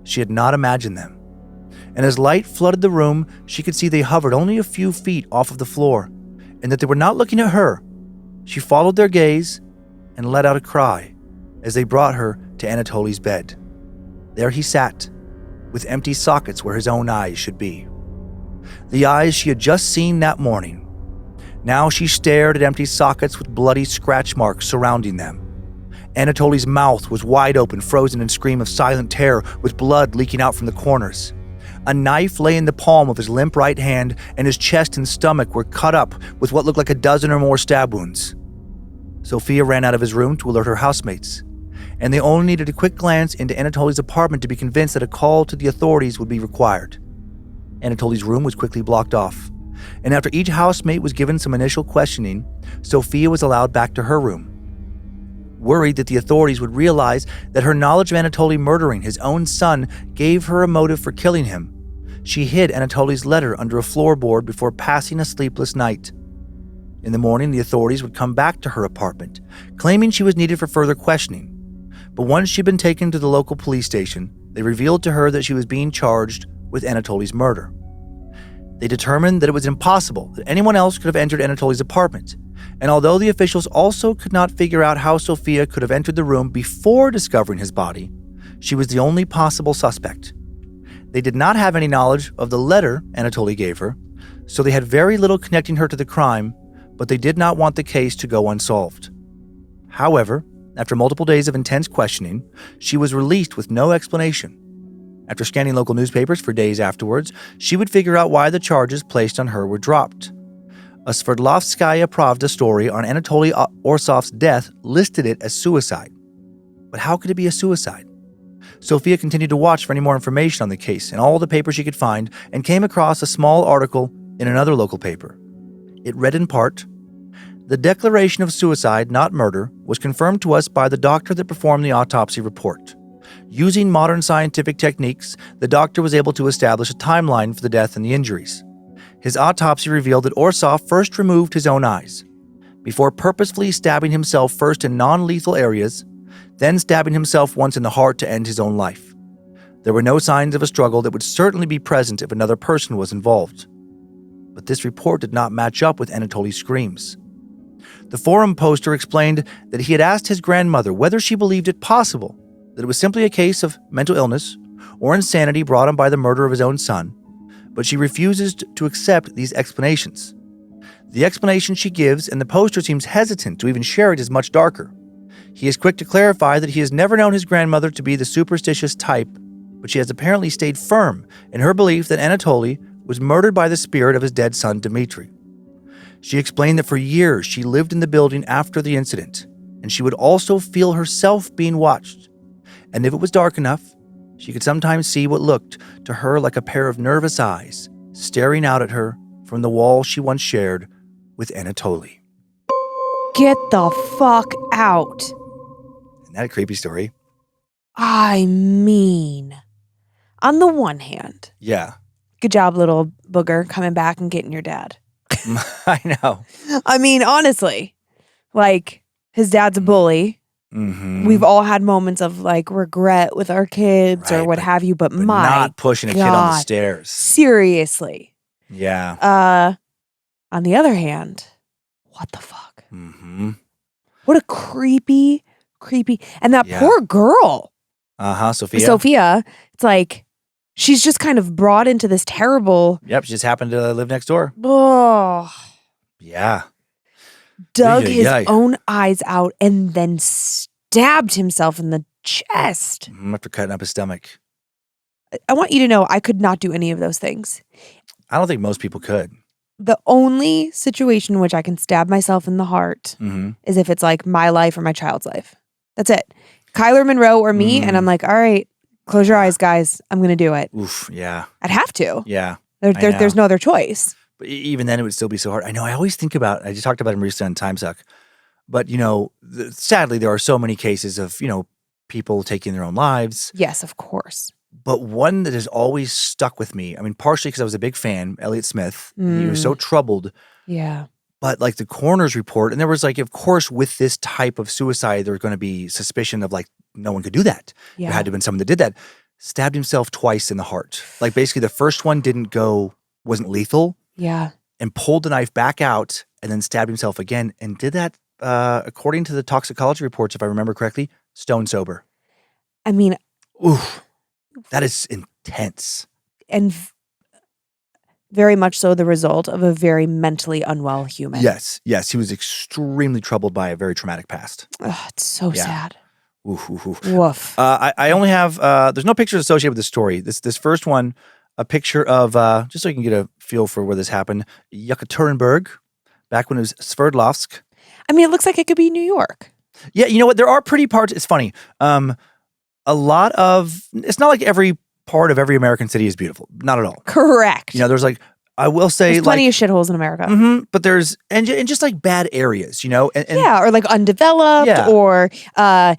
She had not imagined them. And as light flooded the room, she could see they hovered only a few feet off of the floor, and that they were not looking at her. She followed their gaze and let out a cry as they brought her to Anatoly's bed. There he sat, with empty sockets where his own eyes should be. The eyes she had just seen that morning. Now she stared at empty sockets with bloody scratch marks surrounding them. Anatoly's mouth was wide open, frozen in a scream of silent terror, with blood leaking out from the corners. A knife lay in the palm of his limp right hand, and his chest and stomach were cut up with what looked like a dozen or more stab wounds. Sophia ran out of his room to alert her housemates, and they only needed a quick glance into Anatoly's apartment to be convinced that a call to the authorities would be required. Anatoly's room was quickly blocked off, and after each housemate was given some initial questioning, Sophia was allowed back to her room. Worried that the authorities would realize that her knowledge of Anatoly murdering his own son gave her a motive for killing him, she hid Anatoly's letter under a floorboard before passing a sleepless night. In the morning, the authorities would come back to her apartment, claiming she was needed for further questioning. But once she'd been taken to the local police station, they revealed to her that she was being charged with Anatoly's murder. They determined that it was impossible that anyone else could have entered Anatoly's apartment, and although the officials also could not figure out how Sofia could have entered the room before discovering his body, she was the only possible suspect. They did not have any knowledge of the letter Anatoly gave her, so they had very little connecting her to the crime, but they did not want the case to go unsolved. However, after multiple days of intense questioning, she was released with no explanation. After scanning local newspapers for days afterwards, she would figure out why the charges placed on her were dropped. A Sverdlovskaya Pravda story on Anatoly Orsov's death listed it as suicide. But how could it be a suicide? Sofia continued to watch for any more information on the case in all the papers she could find and came across a small article in another local paper. It read in part, "The declaration of suicide, not murder, was confirmed to us by the doctor that performed the autopsy report. Using modern scientific techniques, the doctor was able to establish a timeline for the death and the injuries. His autopsy revealed that Orsov first removed his own eyes, before purposefully stabbing himself first in non-lethal areas, then stabbing himself once in the heart to end his own life. There were no signs of a struggle that would certainly be present if another person was involved. But this report did not match up with Anatoly's screams. The forum poster explained that he had asked his grandmother whether she believed it possible that it was simply a case of mental illness or insanity brought on by the murder of his own son, but she refuses to accept these explanations. The explanation she gives and the poster seems hesitant to even share it is much darker. He is quick to clarify that he has never known his grandmother to be the superstitious type, but she has apparently stayed firm in her belief that Anatoly was murdered by the spirit of his dead son Dmitry. She explained that for years she lived in the building after the incident, and she would also feel herself being watched. And if it was dark enough, she could sometimes see what looked to her like a pair of nervous eyes staring out at her from the wall she once shared with Anatoly." Get the fuck out. Isn't that a creepy story? I mean, on the one hand, Yeah. good job, little booger, coming back and getting your dad. I know. I mean, honestly, like, his dad's a bully. Mm-hmm. We've all had moments of like regret with our kids or Right, what have you, but my not pushing a kid on the God. stairs. Seriously. Yeah. On the other hand, what the fuck? Mm-hmm. What a creepy, and that Yeah. poor girl, Sophia. it's like she's just kind of brought into this terrible. Yep, she just happened to live next door. Oh, Yeah. dug his Ay. own eyes out and then stabbed himself in the chest. After cutting up his stomach. I want you to know I could not do any of those things. I don't think most people could. The only situation in which I can stab myself in the heart Mm-hmm. is if it's like my life or my child's life. That's it. Kyler Monroe or me, and I'm like, all right, close your eyes, guys. I'm going to do it. Oof, yeah. I'd have to. Yeah. There's no other choice. But even then, it would still be so hard. I know. I always think about, I just talked about him recently on Time Suck. But, sadly, there are so many cases of, people taking their own lives. Yes, of course. But one that has always stuck with me, I mean, partially because I was a big fan, Elliot Smith. He was so troubled. Yeah. But like the coroner's report, and there was like, of course, with this type of suicide, there's going to be suspicion of like, no one could do that. Yeah. There had to have been someone that did that. Stabbed himself twice in the heart. Like basically the first one wasn't lethal. Yeah. And pulled the knife back out and then stabbed himself again. And did that, according to the toxicology reports, if I remember correctly, stone sober. I mean, Oof. That is intense. and very much so the result of a very mentally unwell human. Yes. He was extremely troubled by a very traumatic past. Ugh, it's so sad. Oof. Woof. I only have, there's no pictures associated with this story. This first one, a picture of, just so you can get a feel for where this happened, Yekaterinburg, back when it was Sverdlovsk. I mean, it looks like it could be New York. Yeah, you know what? There are pretty parts. It's funny. It's not like every part of every American city is beautiful. Not at all. Correct. There's like, I will say there's plenty of shitholes in America. Mm-hmm, but there's, and just like bad areas, and yeah, or like undeveloped Yeah. or already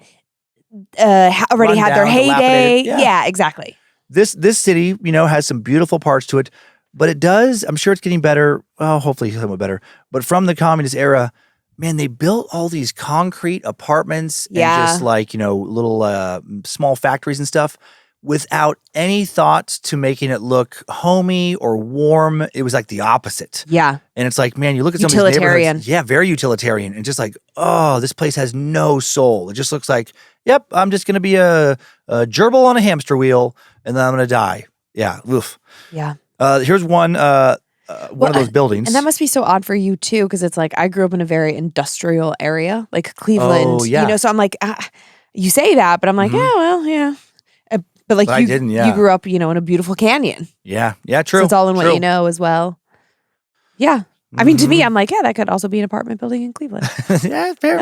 Run had their down, heyday. dilapidated, yeah. Yeah, exactly. this city, has some beautiful parts to it, but it does. I'm sure it's getting better. Well, hopefully somewhat better. But from the communist era, man, they built all these concrete apartments and just like little small factories and stuff without any thought to making it look homey or warm. It was like the opposite. Yeah. And it's like, man, you look at some of these neighborhoods. Yeah, very utilitarian. And just like, oh, this place has no soul. It just looks like, yep, I'm just going to be a gerbil on a hamster wheel and then I'm going to die. Yeah. Oof. Yeah. Here's one of those buildings. And that must be so odd for you too, because it's like I grew up in a very industrial area, like Cleveland. Oh, yeah. So I'm like, you say that, but I'm like, yeah, well, yeah. But like I didn't, you grew up, in a beautiful canyon. Yeah, true. So it's all in what you know as well. Yeah. I mean, to me, I'm like, yeah, that could also be an apartment building in Cleveland. Yeah, fair.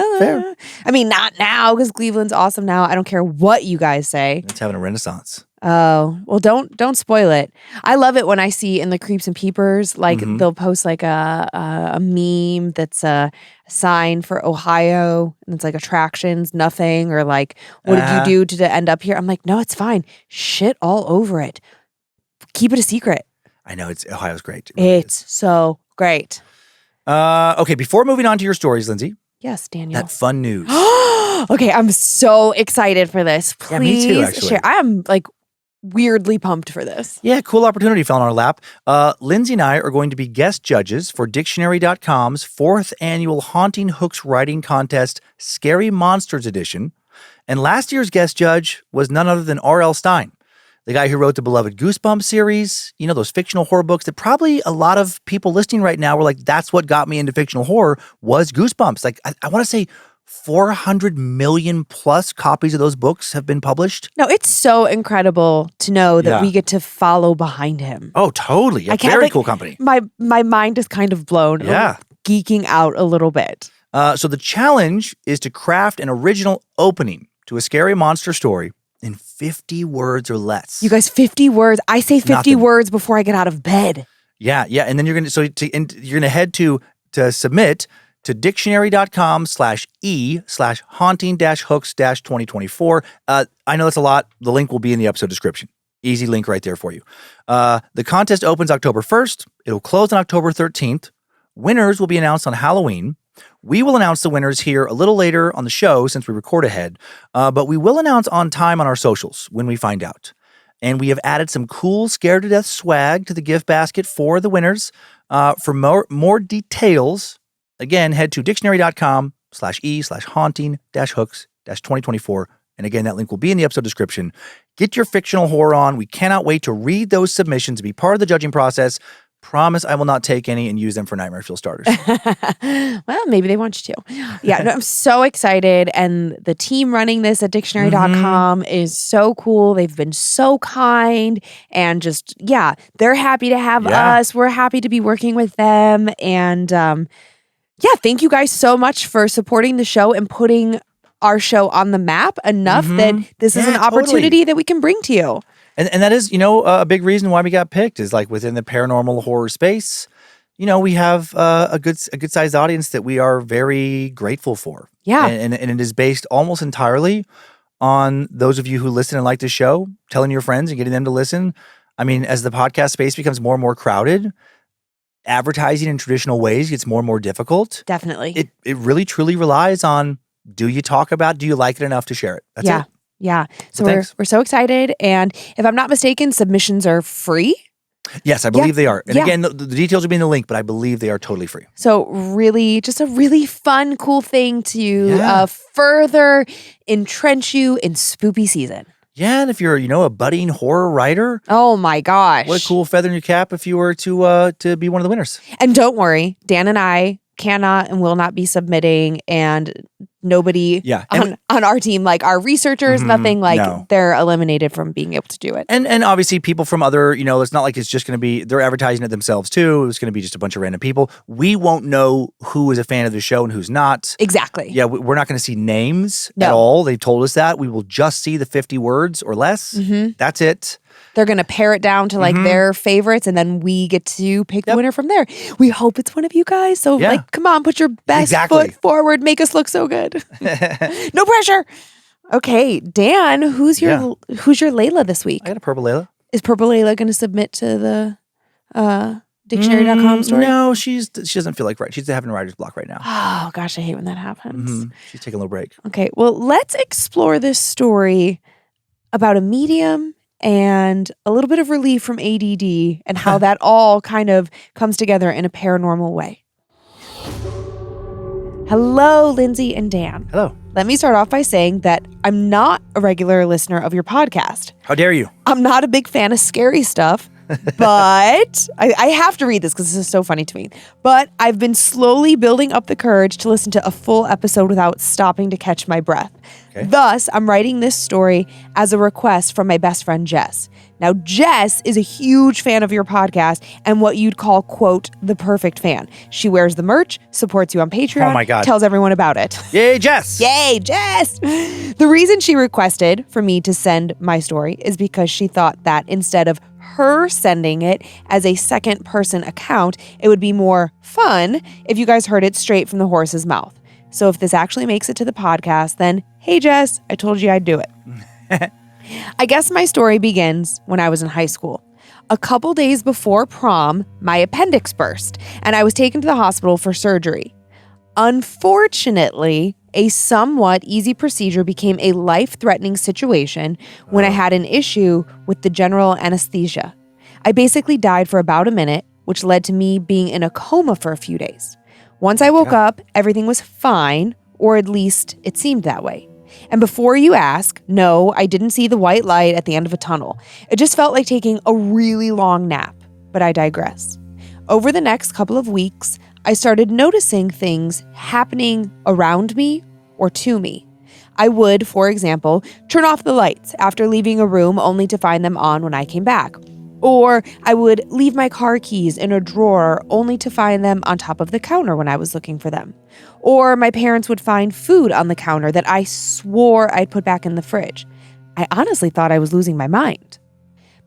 I mean, not now, because Cleveland's awesome now. I don't care what you guys say. It's having a renaissance. Oh, well, don't spoil it. I love it when I see in the Creeps and Peepers, like they'll post like a meme that's a sign for Ohio and it's like attractions, nothing, or like, what did you do to end up here? I'm like, no, it's fine. Shit all over it. Keep it a secret. I know, Ohio's great. It really it's so great. Okay, before moving on to your stories, Lynze. Yes, Daniel. That fun news. Okay, I'm so excited for this. Please me too, actually. share. I'm like weirdly pumped for this. Yeah, cool opportunity fell in our lap. Lynze and I are going to be guest judges for Dictionary.com's 4th annual Haunting Hooks Writing Contest Scary Monsters Edition. And last year's guest judge was none other than R.L. Stine, the guy who wrote the beloved Goosebumps series, those fictional horror books that probably a lot of people listening right now were like, that's what got me into fictional horror was Goosebumps. Like, I want to say 400 million plus copies of those books have been published. No, it's so incredible to know that we get to follow behind him. Oh, totally. A very cool company. My mind is kind of blown. Yeah. I'm geeking out a little bit. So the challenge is to craft an original opening to a scary monster story in 50 words or less. You guys, 50 words. I say 50 Nothing. words before I get out of bed. Yeah. And then you're going to head to submit to dictionary.com/e/haunting-hooks-2024. I know that's a lot. The link will be in the episode description. Easy link right there for you. The contest opens October 1st. It'll close on October 13th. Winners will be announced on Halloween. We will announce the winners here a little later on the show since we record ahead, but we will announce on time on our socials when we find out. And we have added some cool Scared to Death swag to the gift basket for the winners. For more details, again, head to dictionary.com/e/haunting-hooks-2024. And again, that link will be in the episode description. Get your fictional horror on. We cannot wait to read those submissions and be part of the judging process. Promise I will not take any and use them for nightmare fuel starters. Well, maybe they want you to. Yeah, no, I'm so excited. And the team running this at dictionary.com is so cool. They've been so kind and just, they're happy to have us. We're happy to be working with them. And thank you guys so much for supporting the show and putting our show on the map enough that this is an opportunity that we can bring to you. And that is, a big reason why we got picked is like within the paranormal horror space, we have a good sized audience that we are very grateful for. Yeah. And it is based almost entirely on those of you who listen and like the show, telling your friends and getting them to listen. I mean, as the podcast space becomes more and more crowded, advertising in traditional ways gets more and more difficult. Definitely. It really truly relies on, do you like it enough to share it? That's it. Yeah. So we're so excited. And if I'm not mistaken, submissions are free. Yes, I believe they are. And again, the details will be in the link, but I believe they are totally free. So really, just a really fun, cool thing to further entrench you in spoopy season. Yeah, and if you're, a budding horror writer. Oh my gosh. What a cool feather in your cap if you were to be one of the winners. And don't worry, Dan and I cannot and will not be submitting, and nobody on our team, like our researchers, nothing they're eliminated from being able to do it. And obviously people from other, it's not like it's just going to be, they're advertising it themselves too. It's going to be just a bunch of random people. We won't know who is a fan of the show and who's not. Exactly. Yeah, we're not going to see names at all. They've told us that. We will just see the 50 words or less. That's it. They're going to pare it down to their favorites, and then we get to pick the winner from there. We hope it's one of you guys. So come on, put your best foot forward. Make us look so good. No pressure. Okay, Dan, who's your Layla this week? I got a purple Layla. Is Purple Layla going to submit to the dictionary.com story? No, she doesn't feel like she's having writer's block right now. Oh, gosh, I hate when that happens. She's taking a little break. Okay, well, let's explore this story about a medium and a little bit of relief from ADD and how that all kind of comes together in a paranormal way. Hello, Lynze and Dan. Hello. Let me start off by saying that I'm not a regular listener of your podcast. How dare you? I'm not a big fan of scary stuff, but I have to read this because this is so funny to me. But I've been slowly building up the courage to listen to a full episode without stopping to catch my breath. Okay. Thus, I'm writing this story as a request from my best friend, Jess. Now, Jess is a huge fan of your podcast and what you'd call, quote, the perfect fan. She wears the merch, supports you on Patreon, Oh my God. tells everyone about it. Yay, Jess! Yay, Jess! The reason she requested for me to send my story is because she thought that instead of her sending it as a second person account, it would be more fun if you guys heard it straight from the horse's mouth. So if this actually makes it to the podcast, then hey, Jess, I told you I'd do it. I guess my story begins when I was in high school. A couple days before prom, my appendix burst, and I was taken to the hospital for surgery. Unfortunately, a somewhat easy procedure became a life-threatening situation when I had an issue with the general anesthesia. I basically died for about a minute, which led to me being in a coma for a few days. Once I woke up, everything was fine, or at least it seemed that way. And before you ask, no, I didn't see the white light at the end of a tunnel. It just felt like taking a really long nap, but I digress. Over the next couple of weeks, I started noticing things happening around me or to me. I would, for example, turn off the lights after leaving a room only to find them on when I came back. Or I would leave my car keys in a drawer only to find them on top of the counter when I was looking for them. Or my parents would find food on the counter that I swore I'd put back in the fridge. I honestly thought I was losing my mind.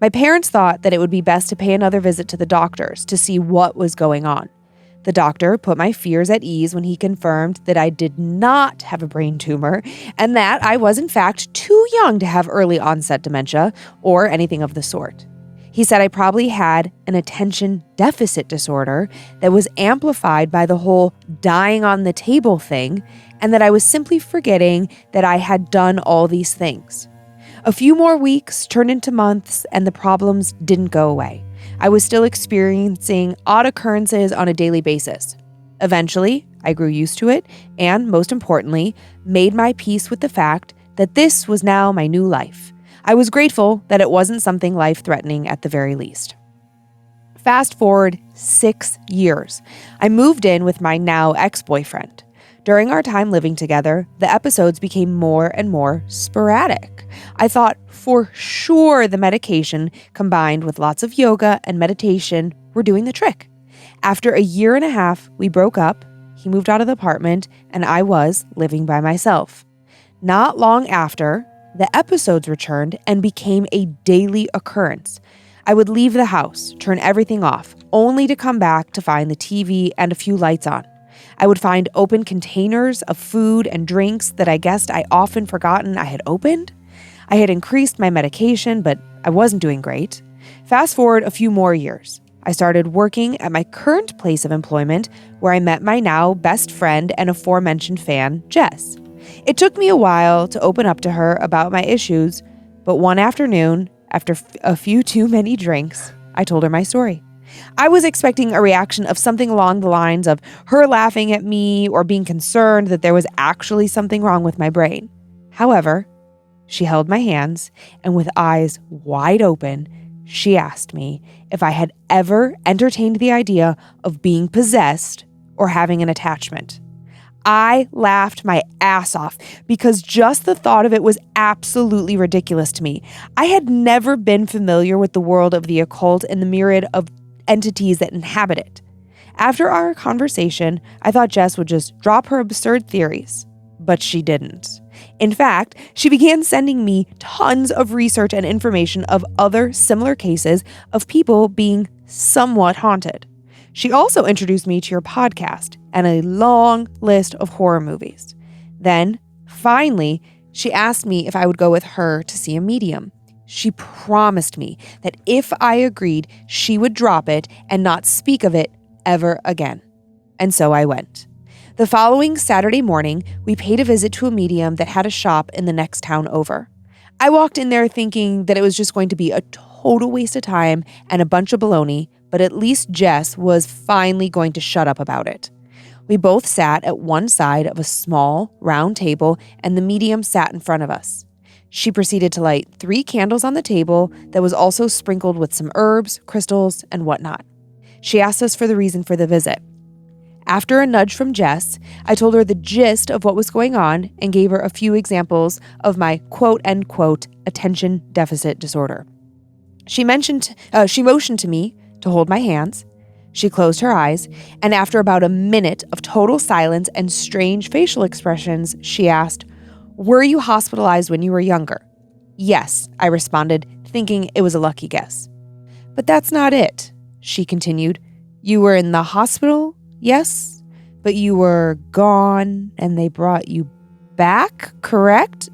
My parents thought that it would be best to pay another visit to the doctors to see what was going on. The doctor put my fears at ease when he confirmed that I did not have a brain tumor and that I was in fact too young to have early onset dementia or anything of the sort. He said I probably had an attention deficit disorder that was amplified by the whole dying on the table thing, and that I was simply forgetting that I had done all these things. A few more weeks turned into months, and the problems didn't go away. I was still experiencing odd occurrences on a daily basis. Eventually, I grew used to it, and most importantly, made my peace with the fact that this was now my new life. I was grateful that it wasn't something life-threatening at the very least. Fast forward 6 years. I moved in with my now ex-boyfriend. During our time living together, the episodes became more and more sporadic. I thought for sure the medication combined with lots of yoga and meditation were doing the trick. After a year and a half, we broke up, he moved out of the apartment, and I was living by myself. Not long after, the episodes returned and became a daily occurrence. I would leave the house, turn everything off, only to come back to find the TV and a few lights on. I would find open containers of food and drinks that I guessed I often forgotten I had opened. I had increased my medication, but I wasn't doing great. Fast forward a few more years. I started working at my current place of employment, where I met my now best friend and aforementioned fan, Jess. It took me a while to open up to her about my issues, but one afternoon, after a few too many drinks, I told her my story. I was expecting a reaction of something along the lines of her laughing at me or being concerned that there was actually something wrong with my brain. However, she held my hands, and with eyes wide open, she asked me if I had ever entertained the idea of being possessed or having an attachment. I laughed my ass off because just the thought of it was absolutely ridiculous to me. I had never been familiar with the world of the occult and the myriad of entities that inhabit it. After our conversation, I thought Jess would just drop her absurd theories, but she didn't. In fact, she began sending me tons of research and information of other similar cases of people being somewhat haunted. She also introduced me to your podcast and a long list of horror movies. Then, finally, she asked me if I would go with her to see a medium. She promised me that if I agreed, she would drop it and not speak of it ever again. And so I went. The following Saturday morning, we paid a visit to a medium that had a shop in the next town over. I walked in there thinking that it was just going to be a total waste of time and a bunch of baloney, but at least Jess was finally going to shut up about it. We both sat at one side of a small, round table, and the medium sat in front of us. She proceeded to light 3 candles on the table that was also sprinkled with some herbs, crystals, and whatnot. She asked us for the reason for the visit. After a nudge from Jess, I told her the gist of what was going on and gave her a few examples of my quote-unquote attention deficit disorder. She motioned to me to hold my hands. She closed her eyes, and after about a minute of total silence and strange facial expressions, she asked, "Were you hospitalized when you were younger?" "Yes," I responded, thinking it was a lucky guess. "But that's not it," she continued. "You were in the hospital, yes, but you were gone and they brought you back, correct?"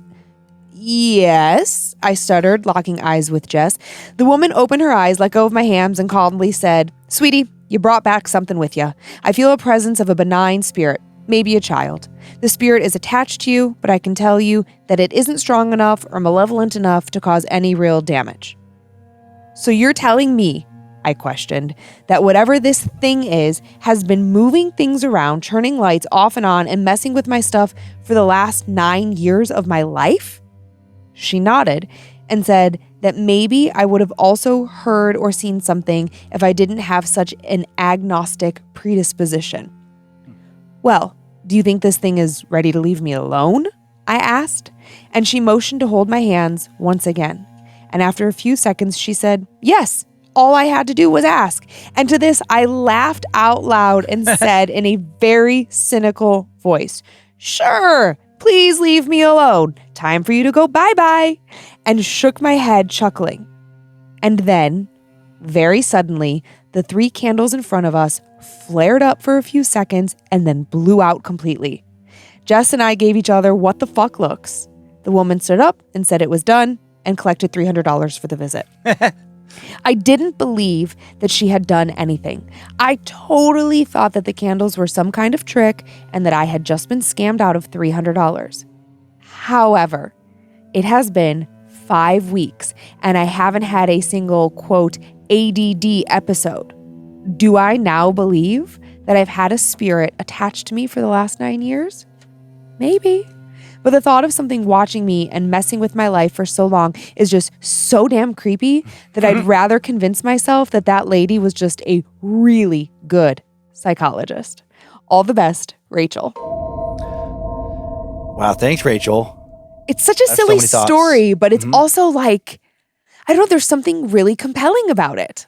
"Yes," I stuttered, locking eyes with Jess. The woman opened her eyes, let go of my hands, and calmly said, "Sweetie, you brought back something with you. I feel a presence of a benign spirit. Maybe a child. The spirit is attached to you, but I can tell you that it isn't strong enough or malevolent enough to cause any real damage." "So you're telling me," I questioned, "that whatever this thing is has been moving things around, turning lights off and on, and messing with my stuff for the last 9 years of my life?" She nodded and said that maybe I would have also heard or seen something if I didn't have such an agnostic predisposition. "Well, do you think this thing is ready to leave me alone?" I asked, and she motioned to hold my hands once again. And after a few seconds, she said, "Yes, all I had to do was ask." And to this, I laughed out loud and said in a very cynical voice, "Sure, please leave me alone. Time for you to go bye-bye," and shook my head, chuckling. And then, very suddenly, the 3 candles in front of us flared up for a few seconds and then blew out completely. Jess and I gave each other what the fuck looks. The woman stood up and said it was done and collected $300 for the visit. I didn't believe that she had done anything. I totally thought that the candles were some kind of trick and that I had just been scammed out of $300. However, it has been 5 weeks and I haven't had a single, quote, ADD episode. Do I now believe that I've had a spirit attached to me for the last 9 years? Maybe. But the thought of something watching me and messing with my life for so long is just so damn creepy that I'd rather convince myself that that lady was just a really good psychologist. All the best, Rachel. Wow, thanks, Rachel. It's such a silly story, but it's also like, I don't know, there's something really compelling about it.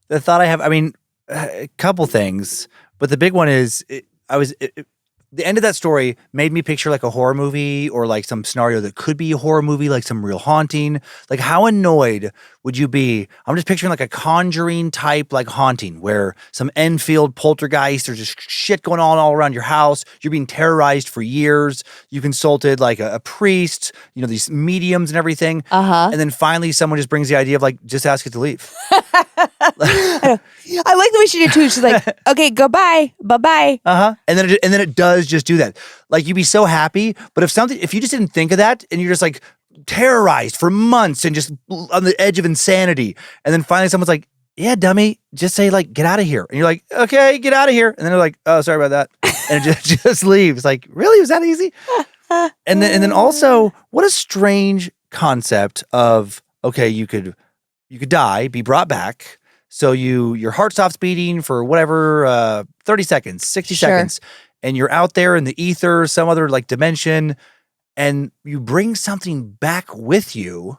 The thought I have, I mean, a couple things, but the big one is the end of that story made me picture like a horror movie or like some scenario that could be a horror movie, like some real haunting. Like how annoyed would you be? I'm just picturing like a Conjuring type like haunting where some Enfield poltergeist, there's just shit going on all around your house. You're being terrorized for years. You consulted like a priest, you know, these mediums and everything. And then finally someone just brings the idea of like, just ask it to leave. I like the way she did too. She's like, "Okay, goodbye, bye-bye." And then it does just do that. Like you'd be so happy, but if you just didn't think of that and you're just like terrorized for months and just on the edge of insanity, and then finally someone's like, "Yeah, dummy, just say like get out of here," and you're like, "Okay, get out of here," and then they're like, "Oh, sorry about that," and it just leaves. Like, really, was that easy? And then also, what a strange concept of okay, you could die, be brought back. So your heart stops beating for whatever, 30 seconds, 60 seconds, and you're out there in the ether, some other like dimension, and you bring something back with you.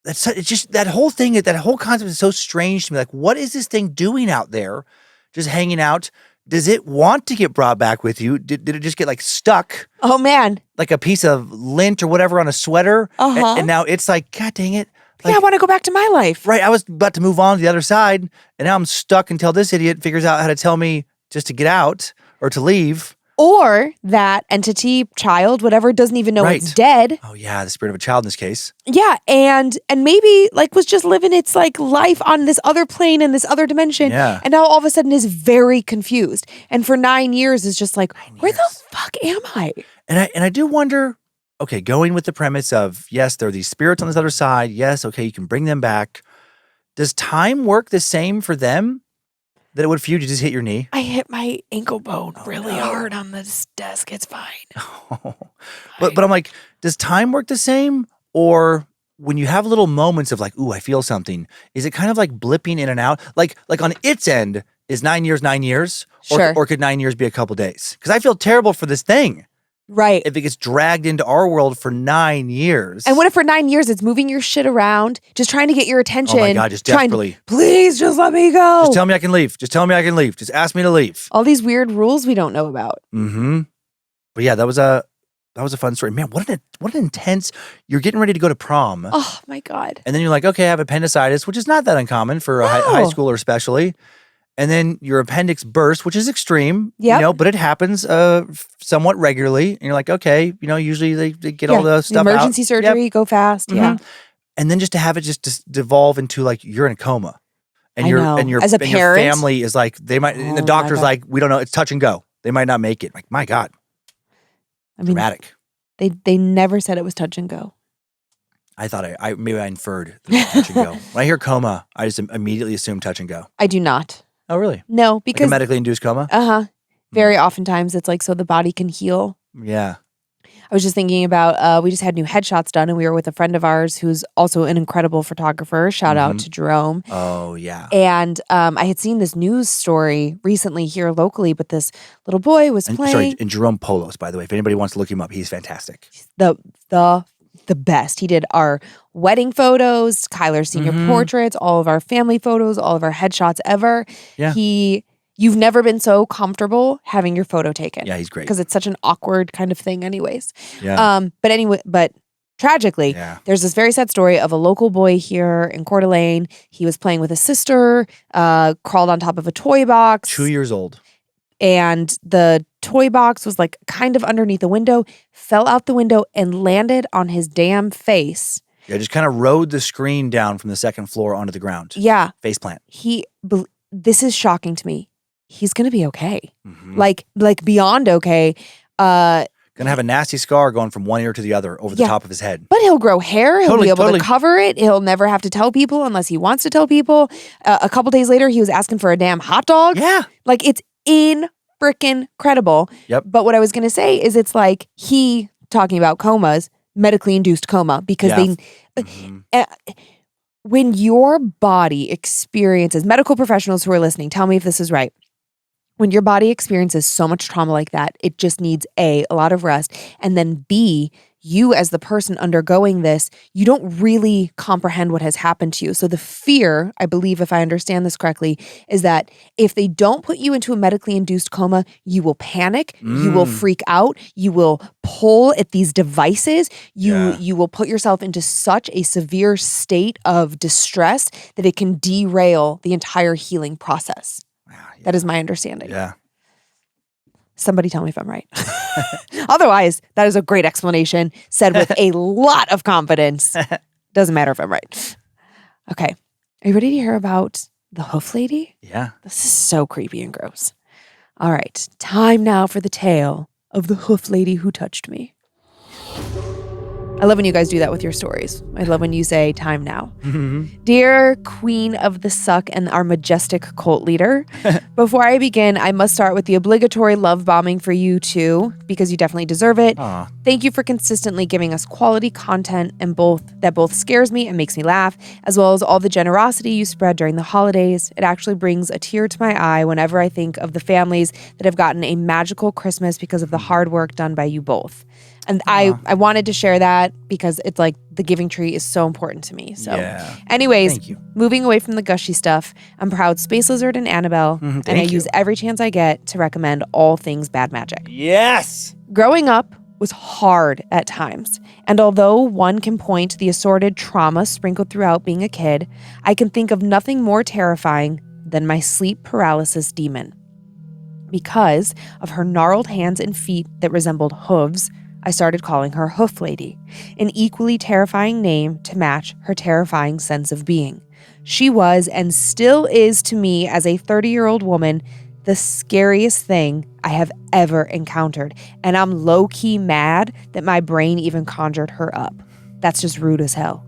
It's just that whole thing, that whole concept is so strange to me. Like, what is this thing doing out there, just hanging out? Does it want to get brought back with you? Did it just get like stuck? Oh man, like a piece of lint or whatever on a sweater, and now it's like, God dang it. Like, yeah, I want to go back to my life. Right. I was about to move on to the other side, and now I'm stuck until this idiot figures out how to tell me just to get out or to leave. Or that entity, child, whatever, doesn't even know it's dead. Oh yeah, the spirit of a child in this case. Yeah, and maybe like was just living its like life on this other plane in this other dimension. Yeah. And now all of a sudden is very confused. And for 9 years is just like, where the fuck am I? And I do wonder, okay, going with the premise of yes, there are these spirits on this other side. Yes, okay, you can bring them back. Does time work the same for them that it would for you to just hit your knee? I hit my ankle bone really hard on this desk. It's fine. But I'm like, does time work the same? Or when you have little moments of like, ooh, I feel something, is it kind of like blipping in and out? Like on its end, is 9 years 9 years? Sure. Or could 9 years be a couple days? Because I feel terrible for this thing. Right. If it gets dragged into our world for 9 years. And what if for 9 years it's moving your shit around, just trying to get your attention? Oh my God, just desperately. Please just let me go. Just tell me I can leave. Just tell me I can leave. Just ask me to leave. All these weird rules we don't know about. Mm-hmm. But yeah, that was a fun story. Man, what an intense, you're getting ready to go to prom. Oh my God. And then you're like, okay, I have appendicitis, which is not that uncommon for a high schooler especially. And then your appendix bursts, which is extreme, but it happens somewhat regularly. And you're like, okay, usually they get all the stuff emergency out. surgery, go fast. Mm-hmm. Yeah. And then just to have it just devolve into like, you're in a coma. And your As a parent, your family is like, they might, and the doctor's like, we don't know, it's touch and go. They might not make it. Like, my God. I mean, dramatic. They never said it was touch and go. I thought maybe I inferred touch and go. When I hear coma, I just immediately assume touch and go. I do not. Oh, really? No, because like a medically induced coma? Very oftentimes it's like so the body can heal. Yeah. I was just thinking about, we just had new headshots done and we were with a friend of ours who's also an incredible photographer. Shout out to Jerome. Oh, yeah. And I had seen this news story recently here locally, but this little boy was playing. And Jerome Polos, by the way, if anybody wants to look him up, he's fantastic. The best. He did our wedding photos, Kyler's senior portraits, all of our family photos, all of our headshots ever. Yeah. You've never been so comfortable having your photo taken. Yeah, he's great. Because it's such an awkward kind of thing anyways. Yeah. But tragically, there's this very sad story of a local boy here in Coeur d'Alene. He was playing with his sister, crawled on top of a toy box. 2 years old. And the toy box was like kind of underneath the window, fell out the window and landed on his damn face. Yeah, just kind of rode the screen down from the second floor onto the ground. Yeah. Face plant. This is shocking to me. He's going to be okay. Mm-hmm. Like beyond okay. Gonna have a nasty scar going from one ear to the other over the top of his head. But he'll grow hair. He'll be able to cover it. He'll never have to tell people unless he wants to tell people. A couple days later, he was asking for a damn hot dog. Yeah. Like it's freaking credible. Yep. But what I was going to say is it's like talking about comas, medically induced coma, because when your body experiences, medical professionals who are listening, tell me if this is right. When your body experiences so much trauma like that, it just needs a lot of rest. And then B, you as the person undergoing this, you don't really comprehend what has happened to you. So the fear, I believe, if I understand this correctly, is that if they don't put you into a medically induced coma, you will panic, you will freak out, you will pull at these devices, you will put yourself into such a severe state of distress that it can derail the entire healing process. Yeah. That is my understanding. Yeah. Somebody tell me if I'm right. Otherwise, that is a great explanation said with a lot of confidence. Doesn't matter if I'm right. Okay. Are you ready to hear about the Hoof Lady? Yeah. This is so creepy and gross. All right. Time now for the tale of the Hoof Lady who touched me. I love when you guys do that with your stories. I love when you say time now. Mm-hmm. Dear Queen of the Suck and our majestic cult leader, before I begin, I must start with the obligatory love bombing for you too, because you definitely deserve it. Aww. Thank you for consistently giving us quality content and that both scares me and makes me laugh, as well as all the generosity you spread during the holidays. It actually brings a tear to my eye whenever I think of the families that have gotten a magical Christmas because of the hard work done by you both. And I wanted to share that because it's like the giving tree is so important to me. So anyways, moving away from the gushy stuff, I'm proud Space Lizard and Annabelle, and I use every chance I get to recommend all things bad magic. Yes! Growing up was hard at times, and although one can point to the assorted trauma sprinkled throughout being a kid, I can think of nothing more terrifying than my sleep paralysis demon. Because of her gnarled hands and feet that resembled hooves, I started calling her Hoof Lady, an equally terrifying name to match her terrifying sense of being. She was and still is to me as a 30-year-old woman the scariest thing I have ever encountered, and I'm low-key mad that my brain even conjured her up. That's just rude as hell.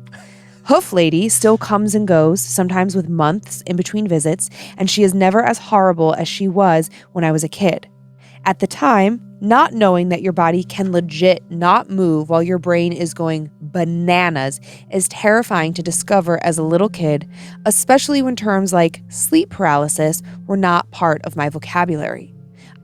Hoof Lady still comes and goes, sometimes with months in between visits, and she is never as horrible as she was when I was a kid. At the time, not knowing that your body can legit not move while your brain is going bananas is terrifying to discover as a little kid, especially when terms like sleep paralysis were not part of my vocabulary.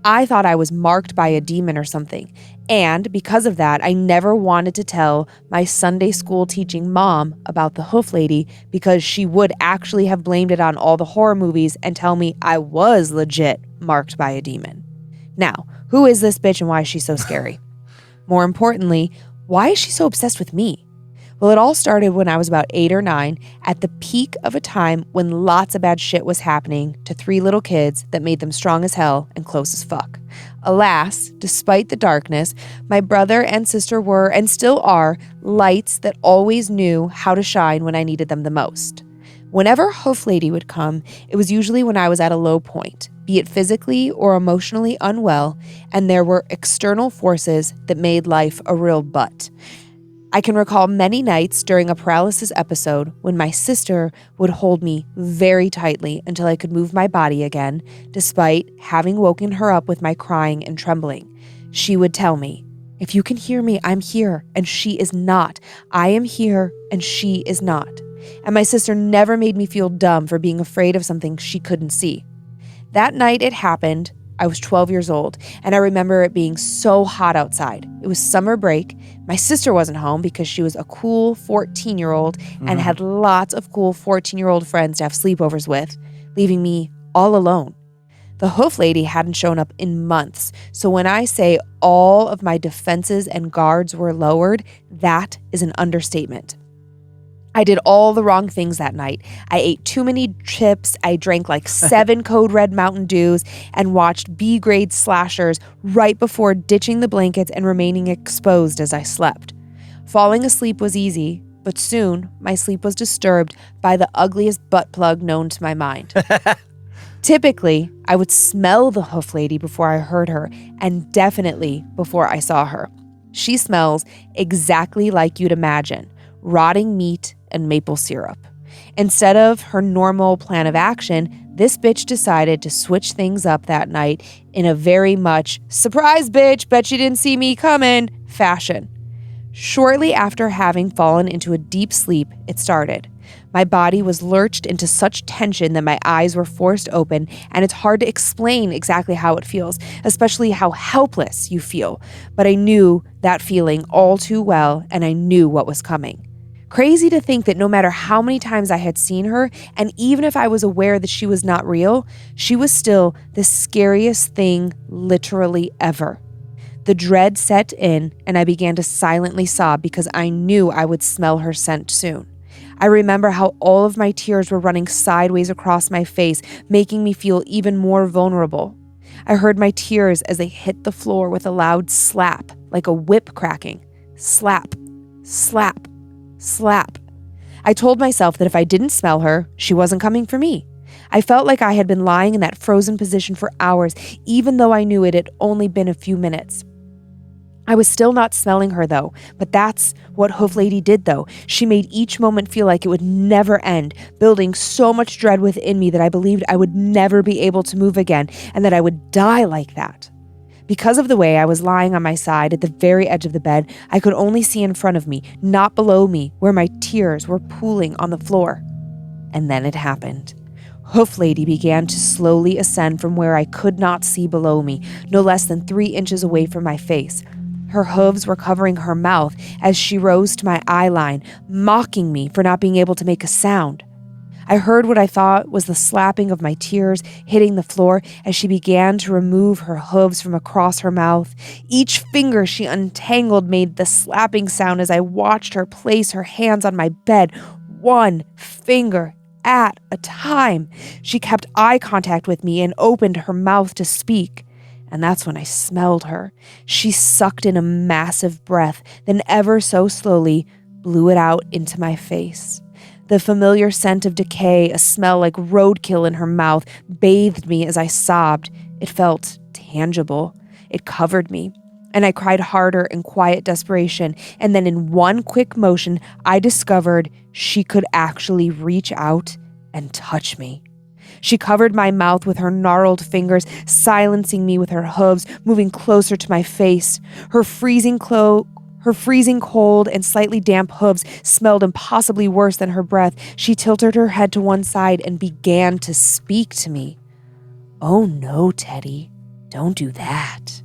I thought I was marked by a demon or something, and because of that, I never wanted to tell my Sunday school teaching mom about the Hoof Lady because she would actually have blamed it on all the horror movies and tell me I was legit marked by a demon. Now, who is this bitch and why is she so scary? More importantly, why is she so obsessed with me? Well, it all started when I was about 8 or 9, at the peak of a time when lots of bad shit was happening to 3 little kids that made them strong as hell and close as fuck. Alas, despite the darkness, my brother and sister were, and still are, lights that always knew how to shine when I needed them the most. Whenever Hoof Lady would come, it was usually when I was at a low point, be it physically or emotionally unwell, and there were external forces that made life a real butt. I can recall many nights during a paralysis episode when my sister would hold me very tightly until I could move my body again, despite having woken her up with my crying and trembling. She would tell me, "If you can hear me, I'm here, and she is not. I am here, and she is not." And my sister never made me feel dumb for being afraid of something she couldn't see. That night it happened, I was 12 years old, and I remember it being so hot outside. It was summer break. My sister wasn't home because she was a cool 14-year-old and had lots of cool 14-year-old friends to have sleepovers with, leaving me all alone. The Hoof Lady hadn't shown up in months, so when I say all of my defenses and guards were lowered, that is an understatement. I did all the wrong things that night. I ate too many chips, I drank like 7 Code Red Mountain Dews, and watched B-grade slashers right before ditching the blankets and remaining exposed as I slept. Falling asleep was easy, but soon my sleep was disturbed by the ugliest butt plug known to my mind. Typically, I would smell the Hoof Lady before I heard her, and definitely before I saw her. She smells exactly like you'd imagine, rotting meat and maple syrup. Instead of her normal plan of action, this bitch decided to switch things up that night in a very much "surprise bitch, bet you didn't see me coming" fashion. Shortly after having fallen into a deep sleep, it started. My body was lurched into such tension that my eyes were forced open, and it's hard to explain exactly how it feels, especially how helpless you feel. But I knew that feeling all too well, and I knew what was coming. Crazy to think that no matter how many times I had seen her, and even if I was aware that she was not real, she was still the scariest thing literally ever. The dread set in, and I began to silently sob because I knew I would smell her scent soon. I remember how all of my tears were running sideways across my face, making me feel even more vulnerable. I heard my tears as they hit the floor with a loud slap, like a whip cracking. Slap, slap, slap. I told myself that if I didn't smell her, she wasn't coming for me. I felt like I had been lying in that frozen position for hours, even though I knew it had only been a few minutes. I was still not smelling her though, but that's what Hoof Lady did though. She made each moment feel like it would never end, building so much dread within me that I believed I would never be able to move again and that I would die like that. Because of the way I was lying on my side at the very edge of the bed, I could only see in front of me, not below me, where my tears were pooling on the floor. And then it happened. Hoof Lady began to slowly ascend from where I could not see below me, no less than 3 inches away from my face. Her hooves were covering her mouth as she rose to my eye line, mocking me for not being able to make a sound. I heard what I thought was the slapping of my tears hitting the floor as she began to remove her hooves from across her mouth. Each finger she untangled made the slapping sound as I watched her place her hands on my bed, 1 finger at a time. She kept eye contact with me and opened her mouth to speak. And that's when I smelled her. She sucked in a massive breath, then ever so slowly blew it out into my face. The familiar scent of decay, a smell like roadkill in her mouth, bathed me as I sobbed. It felt tangible. It covered me. And I cried harder in quiet desperation. And then in one quick motion, I discovered she could actually reach out and touch me. She covered my mouth with her gnarled fingers, silencing me with her hooves, moving closer to my face. Her freezing cold and slightly damp hooves smelled impossibly worse than her breath. She tilted her head to one side and began to speak to me. "Oh no, Teddy, don't do that."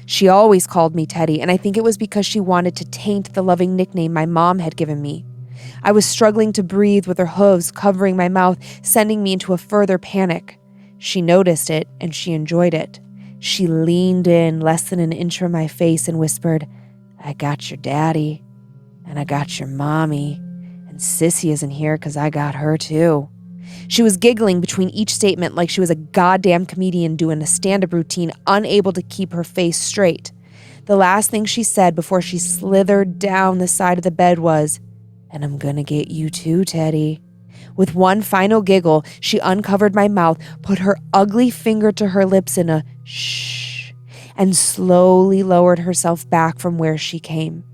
She always called me Teddy, and I think it was because she wanted to taint the loving nickname my mom had given me. I was struggling to breathe with her hooves covering my mouth, sending me into a further panic. She noticed it, and she enjoyed it. She leaned in less than an inch from my face and whispered, "I got your daddy, and I got your mommy, and Sissy isn't here because I got her too." She was giggling between each statement like she was a goddamn comedian doing a stand-up routine, unable to keep her face straight. The last thing she said before she slithered down the side of the bed was, "And I'm gonna get you too, Teddy." With one final giggle, she uncovered my mouth, put her ugly finger to her lips in a shh, and slowly lowered herself back from where she came.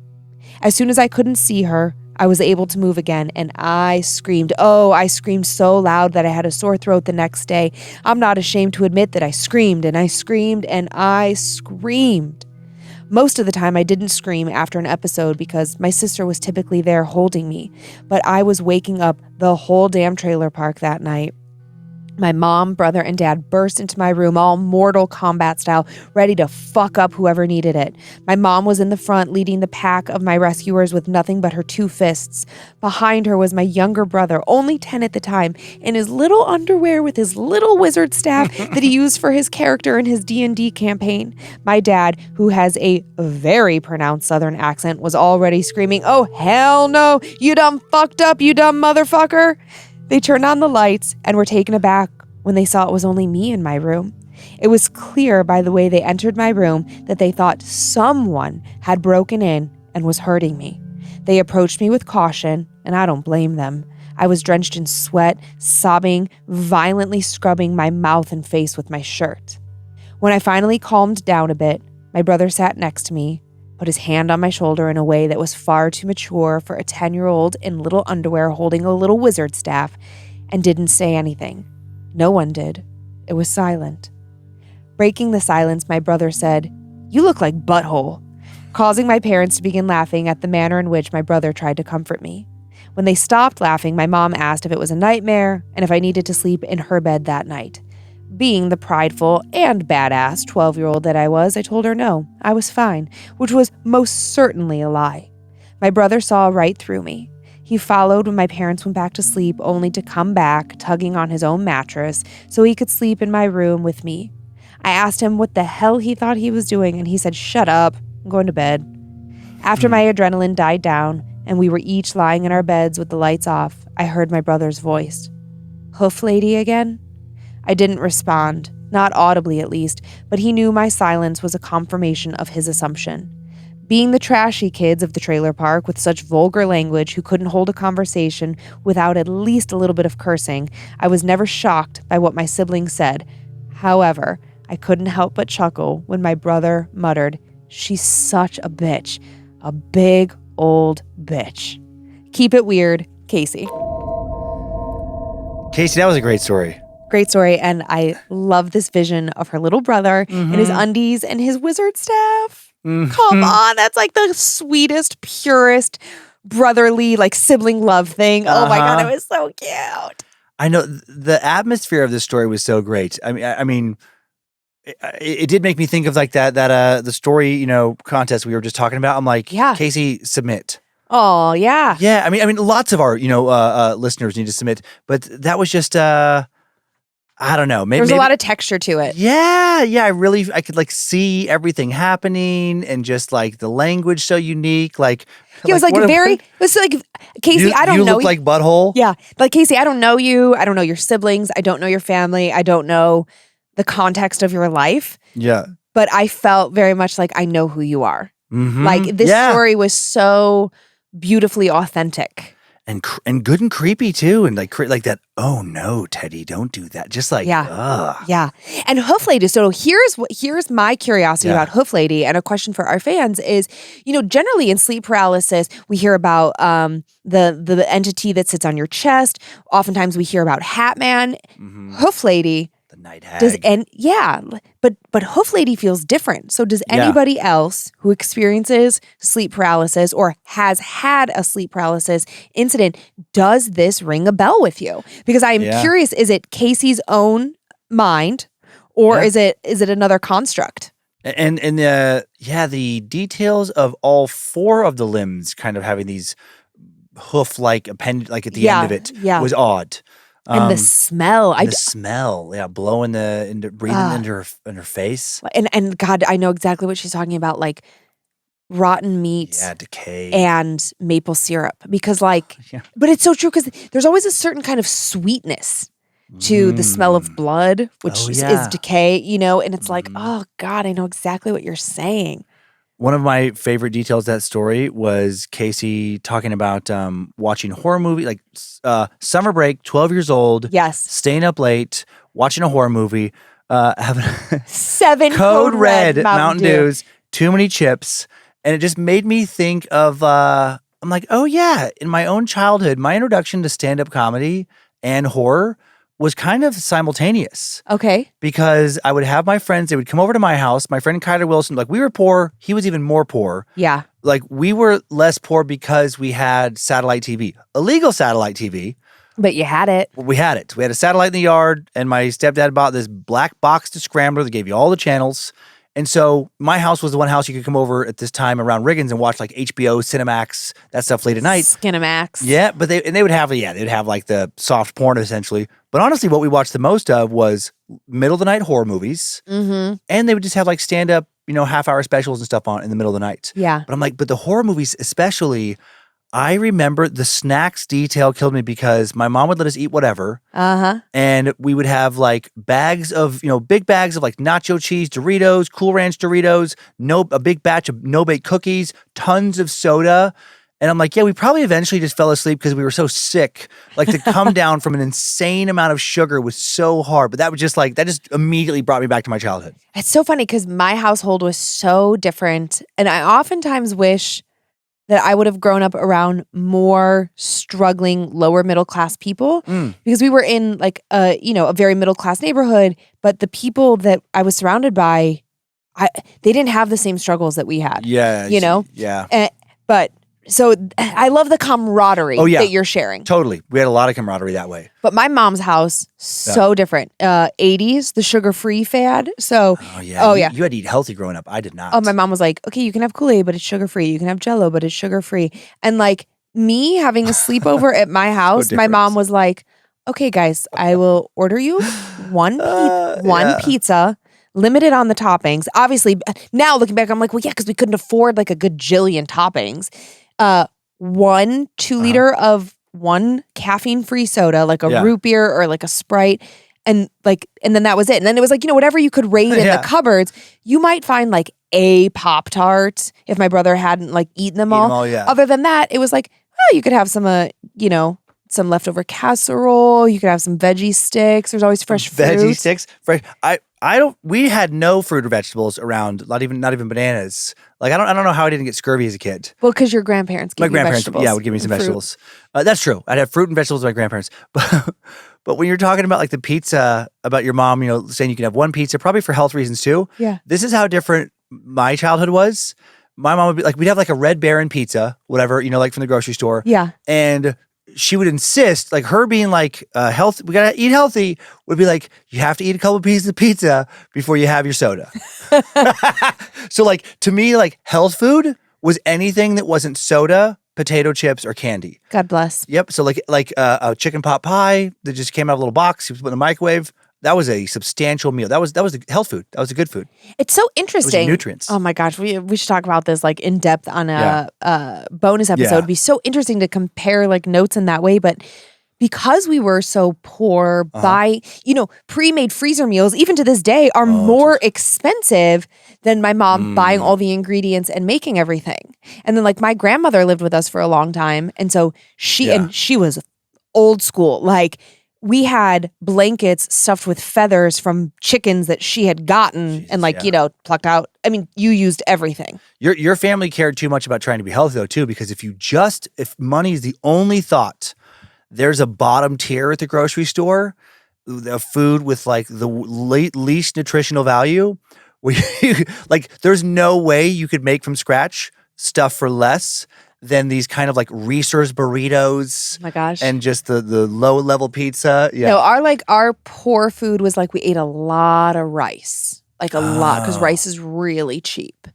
As soon as I couldn't see her, I was able to move again, and I screamed. Oh, I screamed so loud that I had a sore throat the next day. I'm not ashamed to admit that I screamed, and I screamed, and I screamed. Most of the time, I didn't scream after an episode because my sister was typically there holding me, but I was waking up the whole damn trailer park that night. My mom, brother, and dad burst into my room all Mortal Kombat style, ready to fuck up whoever needed it. My mom was in the front, leading the pack of my rescuers with nothing but her two fists. Behind her was my younger brother, only 10 at the time, in his little underwear with his little wizard staff that he used for his character in his D&D campaign. My dad, who has a very pronounced Southern accent, was already screaming, "Oh, hell no, you done fucked up, you dumb motherfucker." They turned on the lights and were taken aback when they saw it was only me in my room. It was clear by the way they entered my room that they thought someone had broken in and was hurting me. They approached me with caution, and I don't blame them. I was drenched in sweat, sobbing, violently scrubbing my mouth and face with my shirt. When I finally calmed down a bit, my brother sat next to me, put his hand on my shoulder in a way that was far too mature for a 10-year-old in little underwear holding a little wizard staff, and didn't say anything. No one did. It was silent. Breaking the silence, my brother said, "You look like butthole," causing my parents to begin laughing at the manner in which my brother tried to comfort me. When they stopped laughing, my mom asked if it was a nightmare and if I needed to sleep in her bed that night. Being the prideful and badass 12-year-old that I was, I told her no, I was fine, which was most certainly a lie. My brother saw right through me. He followed when my parents went back to sleep, only to come back, tugging on his own mattress, so he could sleep in my room with me. I asked him what the hell he thought he was doing, and he said, "Shut up, I'm going to bed." After my adrenaline died down, and we were each lying in our beds with the lights off, I heard my brother's voice. "Hoof Lady again?" I didn't respond, not audibly at least, but he knew my silence was a confirmation of his assumption. Being the trashy kids of the trailer park with such vulgar language who couldn't hold a conversation without at least a little bit of cursing, I was never shocked by what my siblings said. However, I couldn't help but chuckle when my brother muttered, "She's such a bitch. A big old bitch." Keep it weird, Casey. Casey, that was a great story. Great story, and I love this vision of her little brother in his undies and his wizard staff. Come on, that's like the sweetest, purest, brotherly, like sibling love thing. Oh my God, it was so cute. I know the atmosphere of this story was so great. I mean, it did make me think of like that the story contest we were just talking about. I'm like, Yeah. Casey, submit. Oh yeah, Yeah. I mean, lots of our listeners need to submit, but that was just I don't know. Maybe there's a lot of texture to it. Yeah. I could like see everything happening and just like the language so unique. Like He was like it was like, Casey, I don't know. You look like butthole. Yeah. Like, Casey, I don't know you. I don't know your siblings. I don't know your family. I don't know the context of your life. Yeah. but I felt very much like I know who you are. Mhm. Like this story was so beautifully authentic. And good and creepy too, and like that. Oh no, Teddy, don't do that. Just like ugh. Yeah. And Hoof Lady. So here's my curiosity about Hoof Lady, and a question for our fans is, generally in sleep paralysis, we hear about the entity that sits on your chest. Oftentimes we hear about Hat Man. Hoof Lady. The night hag. But Hoof Lady feels different. So does anybody else who experiences sleep paralysis or has had a sleep paralysis incident, does this ring a bell with you? Because I'm curious, is it Casey's own mind or is it another construct? And the details of all 4 of the limbs kind of having these hoof-like appendage, like at the end of it, was odd. And the smell. Blowing breathing into her face. And God, I know exactly what she's talking about, like rotten meat, decay, and maple syrup. Because but it's so true because there's always a certain kind of sweetness to the smell of blood, which is decay, and it's like, oh God, I know exactly what you're saying. One of my favorite details of that story was Casey talking about watching horror movie, like summer break, 12 years old. Yes. Staying up late, watching a horror movie, having 7 Code Red Mountain Dews, too many chips. And it just made me think of, I'm like, oh yeah, in my own childhood, my introduction to stand-up comedy and horror was kind of simultaneous. Okay. Because I would have my friends, they would come over to my house. My friend Kyler Wilson, like we were poor. He was even more poor. Yeah. Like we were less poor because we had satellite TV, illegal satellite TV. But you had it. We had it. We had a satellite in the yard, and my stepdad bought this black box scrambler that gave you all the channels. And so my house was the one house you could come over at this time around Riggins and watch like HBO, Cinemax, that stuff late at night. Skinemax. Yeah, but they'd have like the soft porn essentially. But honestly, what we watched the most of was middle of the night horror movies. Mm-hmm. And they would just have like stand up, half-hour specials and stuff on in the middle of the night. Yeah. But I'm like, but the horror movies especially, I remember the snacks detail killed me because my mom would let us eat whatever. Uh-huh. And we would have like bags of, big bags of like nacho cheese Doritos, Cool Ranch Doritos, a big batch of no-bake cookies, tons of soda. And I'm like, yeah, we probably eventually just fell asleep because we were so sick. Like to come down from an insane amount of sugar was so hard. But that just immediately brought me back to my childhood. It's so funny because my household was so different. And I oftentimes wish that I would have grown up around more struggling lower middle class people because we were in like a very middle class neighborhood, but the people that I was surrounded by, they didn't have the same struggles that we had. Yeah. Yeah. But so I love the camaraderie that you're sharing. Totally. We had a lot of camaraderie that way. But my mom's house, so different. 80s, the sugar-free fad. So, You had to eat healthy growing up. I did not. Oh, my mom was like, okay, you can have Kool-Aid, but it's sugar-free. You can have Jell-O, but it's sugar-free. And like me having a sleepover at my house, my mom was like, okay, guys, I will order you one pizza, limited on the toppings. Obviously, now looking back, I'm like, well, yeah, because we couldn't afford like a gajillion toppings. 1 2-liter of one caffeine-free soda, like a root beer or like a Sprite, and then that was it. And then it was like, whatever you could raid in the cupboards. You might find like a Pop-Tart if my brother hadn't like eaten them all. Other than that, it was like, oh, you could have some some leftover casserole. You could have some veggie sticks. There's always fresh fruit. Veggie sticks, fresh. We had no fruit or vegetables around. Not even bananas. Like I don't know how I didn't get scurvy as a kid. Well, because your grandparents gave you vegetables. Would give me some vegetables. That's true. I'd have fruit and vegetables with my grandparents. But when you're talking about like the pizza, about your mom, saying you can have one pizza, probably for health reasons too. Yeah. This is how different my childhood was. My mom would be like, we'd have like a Red Baron pizza, whatever, like from the grocery store. Yeah. And she would insist, like her being like, health, we gotta eat healthy, would be like, you have to eat a couple pieces of pizza before you have your soda. So like, to me, like health food was anything that wasn't soda, potato chips, or candy. God bless. Yep. So like a chicken pot pie that just came out of a little box, you put in the microwave. That was a substantial meal. That was the health food. That was the good food. It's so interesting. Nutrients. Oh my gosh, we should talk about this like in depth on a bonus episode. It'd be so interesting to compare like notes in that way. But because we were so poor, pre-made freezer meals, even to this day, are more expensive than my mom buying all the ingredients and making everything. And then like my grandmother lived with us for a long time. And so she was old school. Like we had blankets stuffed with feathers from chickens that she had gotten plucked out. I mean, you used everything. Your family cared too much about trying to be healthy though too, because if money is the only thought, there's a bottom tier at the grocery store, the food with like the least nutritional value, where there's no way you could make from scratch stuff for less than these kind of like Reese's burritos. Oh my gosh. And just the low level pizza. Yeah. No, our poor food was like we ate a lot of rice. Like a lot, because rice is really cheap.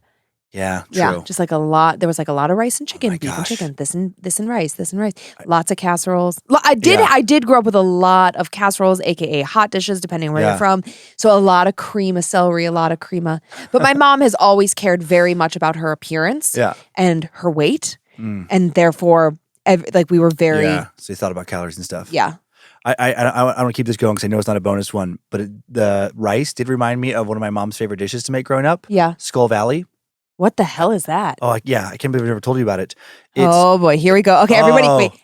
Yeah, true. Yeah, just like a lot. There was like a lot of rice and chicken, my beef and gosh. chicken, this and rice. Lots of casseroles. I did grow up with a lot of casseroles, aka hot dishes, depending on where you're from. So a lot of cream of celery, a lot of crema. But my mom has always cared very much about her appearance and her weight, and therefore, we were very. Yeah, so you thought about calories and stuff. Yeah. I want to keep this going because I know it's not a bonus one, but the rice did remind me of one of my mom's favorite dishes to make growing up. Yeah. Skull Valley. What the hell is that? Oh, yeah. I can't believe I've never told you about it. Oh boy, here we go. Okay,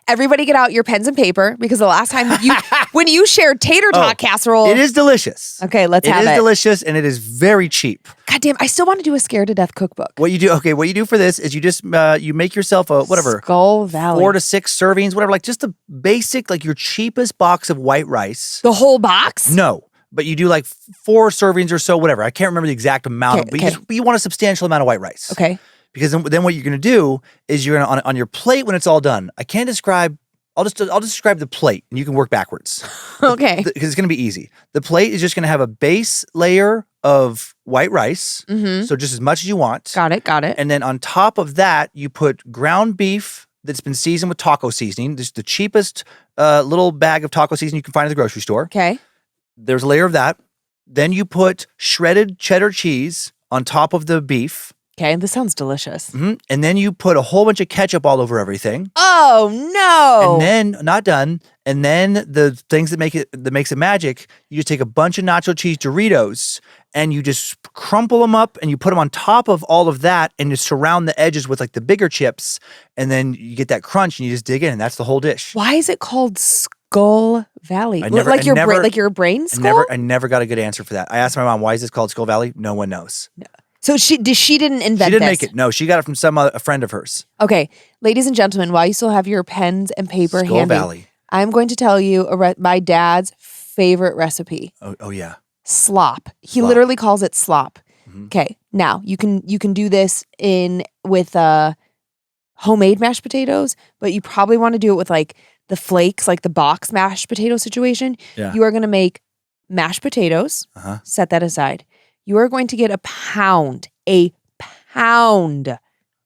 everybody get out your pens and paper because the last time when you shared tater tot casserole. It is delicious. Okay, let's have it. It is delicious and it is very cheap. God damn, I still want to do a scared to death cookbook. What you do for this is you just, you make yourself a, Skull Valley. 4 to 6 servings, whatever, like just the basic, like your cheapest box of white rice. The whole box? No. But you do like 4 servings or so, whatever. I can't remember the exact amount, but you want a substantial amount of white rice. Okay. Because then what you're going to do is you're going to, on your plate when it's all done, I'll just describe the plate and you can work backwards. Okay. Because it's going to be easy. The plate is just going to have a base layer of white rice. Mm-hmm. So just as much as you want. Got it. And then on top of that, you put ground beef that's been seasoned with taco seasoning. This is the cheapest little bag of taco seasoning you can find at the grocery store. Okay. There's a layer of that. Then you put shredded cheddar cheese on top of the beef. Okay, this sounds delicious. Mm-hmm. And then you put a whole bunch of ketchup all over everything. Oh no! And then not done. And then the things that makes it magic. You just take a bunch of nacho cheese Doritos and you just crumple them up and you put them on top of all of that and you surround the edges with like the bigger chips. And then you get that crunch and you just dig in and that's the whole dish. Why is it called Skull Valley? Your brain skull? I never got a good answer for that. I asked my mom, why is this called Skull Valley? No one knows. No. So she didn't invent this? She didn't make it. No, she got it from a friend of hers. Okay, ladies and gentlemen, while you still have your pens and paper handy, Skull Valley. I'm going to tell you my dad's favorite recipe. Oh yeah. Slop. He literally calls it slop. Mm-hmm. Okay, now you can do this with homemade mashed potatoes, but you probably want to do it with like the flakes, like the box mashed potato situation. Yeah. You are going to make mashed potatoes. Set that aside. You are going to get a pound of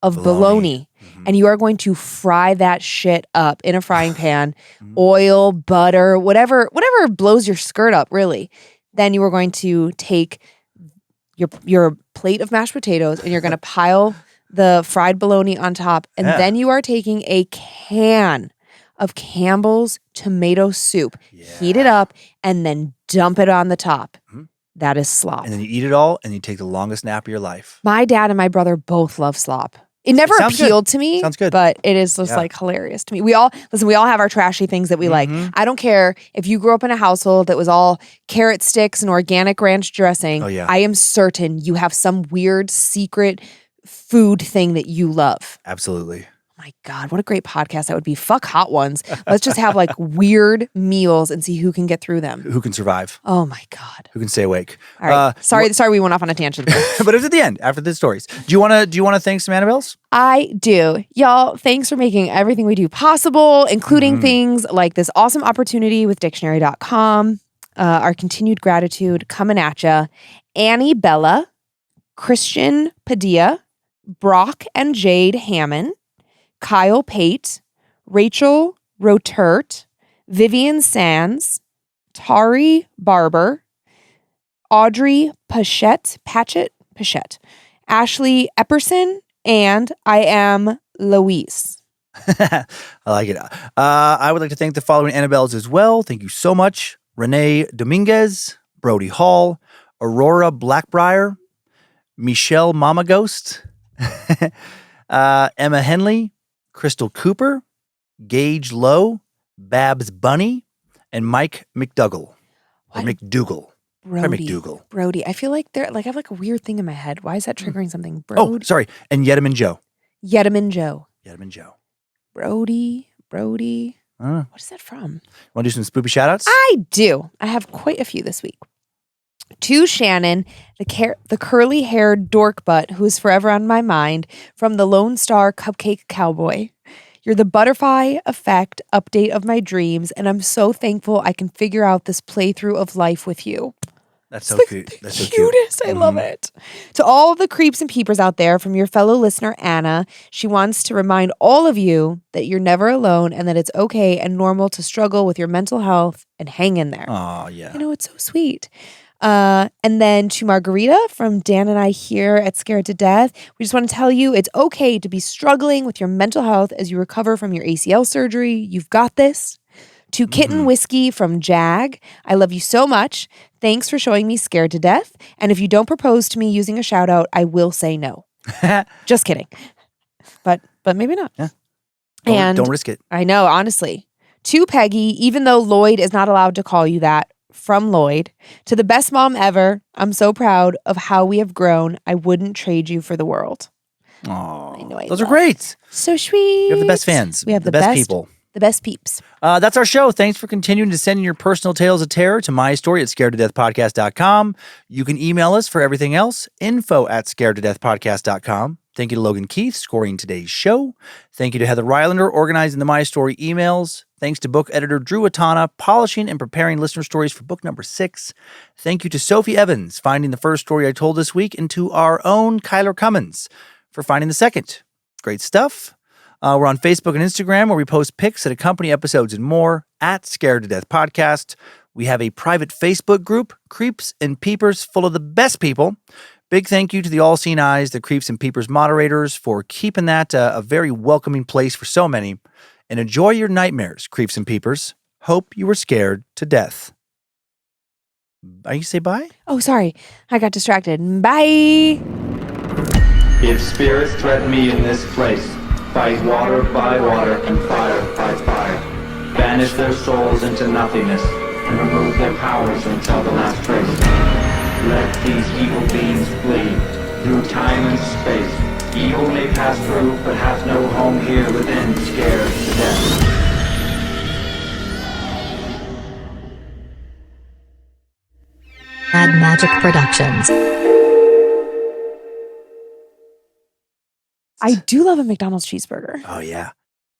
bologna. Mm-hmm. And you are going to fry that shit up in a frying pan, oil, butter, whatever blows your skirt up, really. Then you are going to take your plate of mashed potatoes and you're going to pile the fried bologna on top. And then you are taking a can of Campbell's tomato soup, heat it up, and then dump it on the top. Mm-hmm. That is slop. And then you eat it all and you take the longest nap of your life. My dad and my brother both love slop. It never appealed to me. Sounds good. But it is just like hilarious to me. We all have our trashy things that we like. I don't care if you grew up in a household that was all carrot sticks and organic ranch dressing. Oh, yeah. I am certain you have some weird secret food thing that you love. Absolutely. My God, what a great podcast that would be. Fuck hot ones. Let's just have like weird meals and see who can get through them. Who can survive. Oh my God. Who can stay awake. All right. Sorry we went off on a tangent. But it was at the end, after the stories. Do you want to thank some Annabelles? I do. Y'all, thanks for making everything we do possible, including things like this awesome opportunity with dictionary.com, our continued gratitude coming at ya. Annie Bella, Christian Padilla, Brock and Jade Hammond, Kyle Pate, Rachel Rotert, Vivian Sands, Tari Barber, Audrey Patchett, Ashley Epperson, and I am Louise. I like it. I would like to thank the following Annabelles as well. Thank you so much. Renee Dominguez, Brody Hall, Aurora Blackbriar, Michelle Mama Ghost, Emma Henley, Crystal Cooper, Gage Lowe, Babs Bunny, and Mike McDougall. Or McDougal. Brody. I feel like I have like a weird thing in my head. Why is that triggering something? Oh, sorry. And Yedeman Joe. Yedeman Joe. Brody. What is that from? Want to do some spoopy shout-outs? I do. I have quite a few this week. To Shannon, the curly-haired dork butt who is forever on my mind from the Lone Star Cupcake Cowboy. You're the butterfly effect update of my dreams, and I'm so thankful I can figure out this playthrough of life with you. That's so cute. That's so cutest. cute. I love it. To all of the creeps and peepers out there, from your fellow listener, Anna, she wants to remind all of you that you're never alone and that it's okay and normal to struggle with your mental health and hang in there. Oh, yeah. You know, it's so sweet. And then to Margarita from Dan and I here at Scared to Death, we just want to tell you it's okay to be struggling with your mental health as you recover from your ACL surgery. You've got this. To Kitten Whiskey from Jag, I love you so much. Thanks for showing me Scared to Death. And if you don't propose to me using a shout out, I will say no. Just kidding. But maybe not. Yeah. Don't risk it. I know, honestly. To Peggy, even though Lloyd is not allowed to call you that, from Lloyd, to the best mom ever, I'm so proud of how we have grown. I wouldn't trade you for the world. Oh, those are great. So sweet. We have the best fans. We have the best people. The best peeps. That's our show. Thanks for continuing to send in your personal tales of terror to mystory@scaredtodeathpodcast.com. You can email us for everything else, info@scaredtodeathpodcast.com. Thank you to Logan Keith scoring today's show. Thank you to Heather Rylander organizing the My Story emails. Thanks to book editor Drew Atana polishing and preparing listener stories for book number 6. Thank you to Sophie Evans finding the first story I told this week, and to our own Kyler Cummins for finding the second. Great stuff. We're on Facebook and Instagram where we post pics that accompany episodes and more at Scared to Death Podcast. We have a private Facebook group, Creeps and Peepers, full of the best people. Big thank you to the All Seen Eyes, the Creeps and Peepers moderators, for keeping that a very welcoming place for so many. And enjoy your nightmares, Creeps and Peepers. Hope you were scared to death. Are you say bye? Oh, sorry. I got distracted. Bye. If spirits threaten me in this place, fight water by water and fire by fire. Banish their souls into nothingness and remove their powers until the last trace. Let these evil beings flee through time and space. Evil may pass through, but hath no home here within, scared to death. Mad Magic Productions. I do love a McDonald's cheeseburger. Oh, yeah.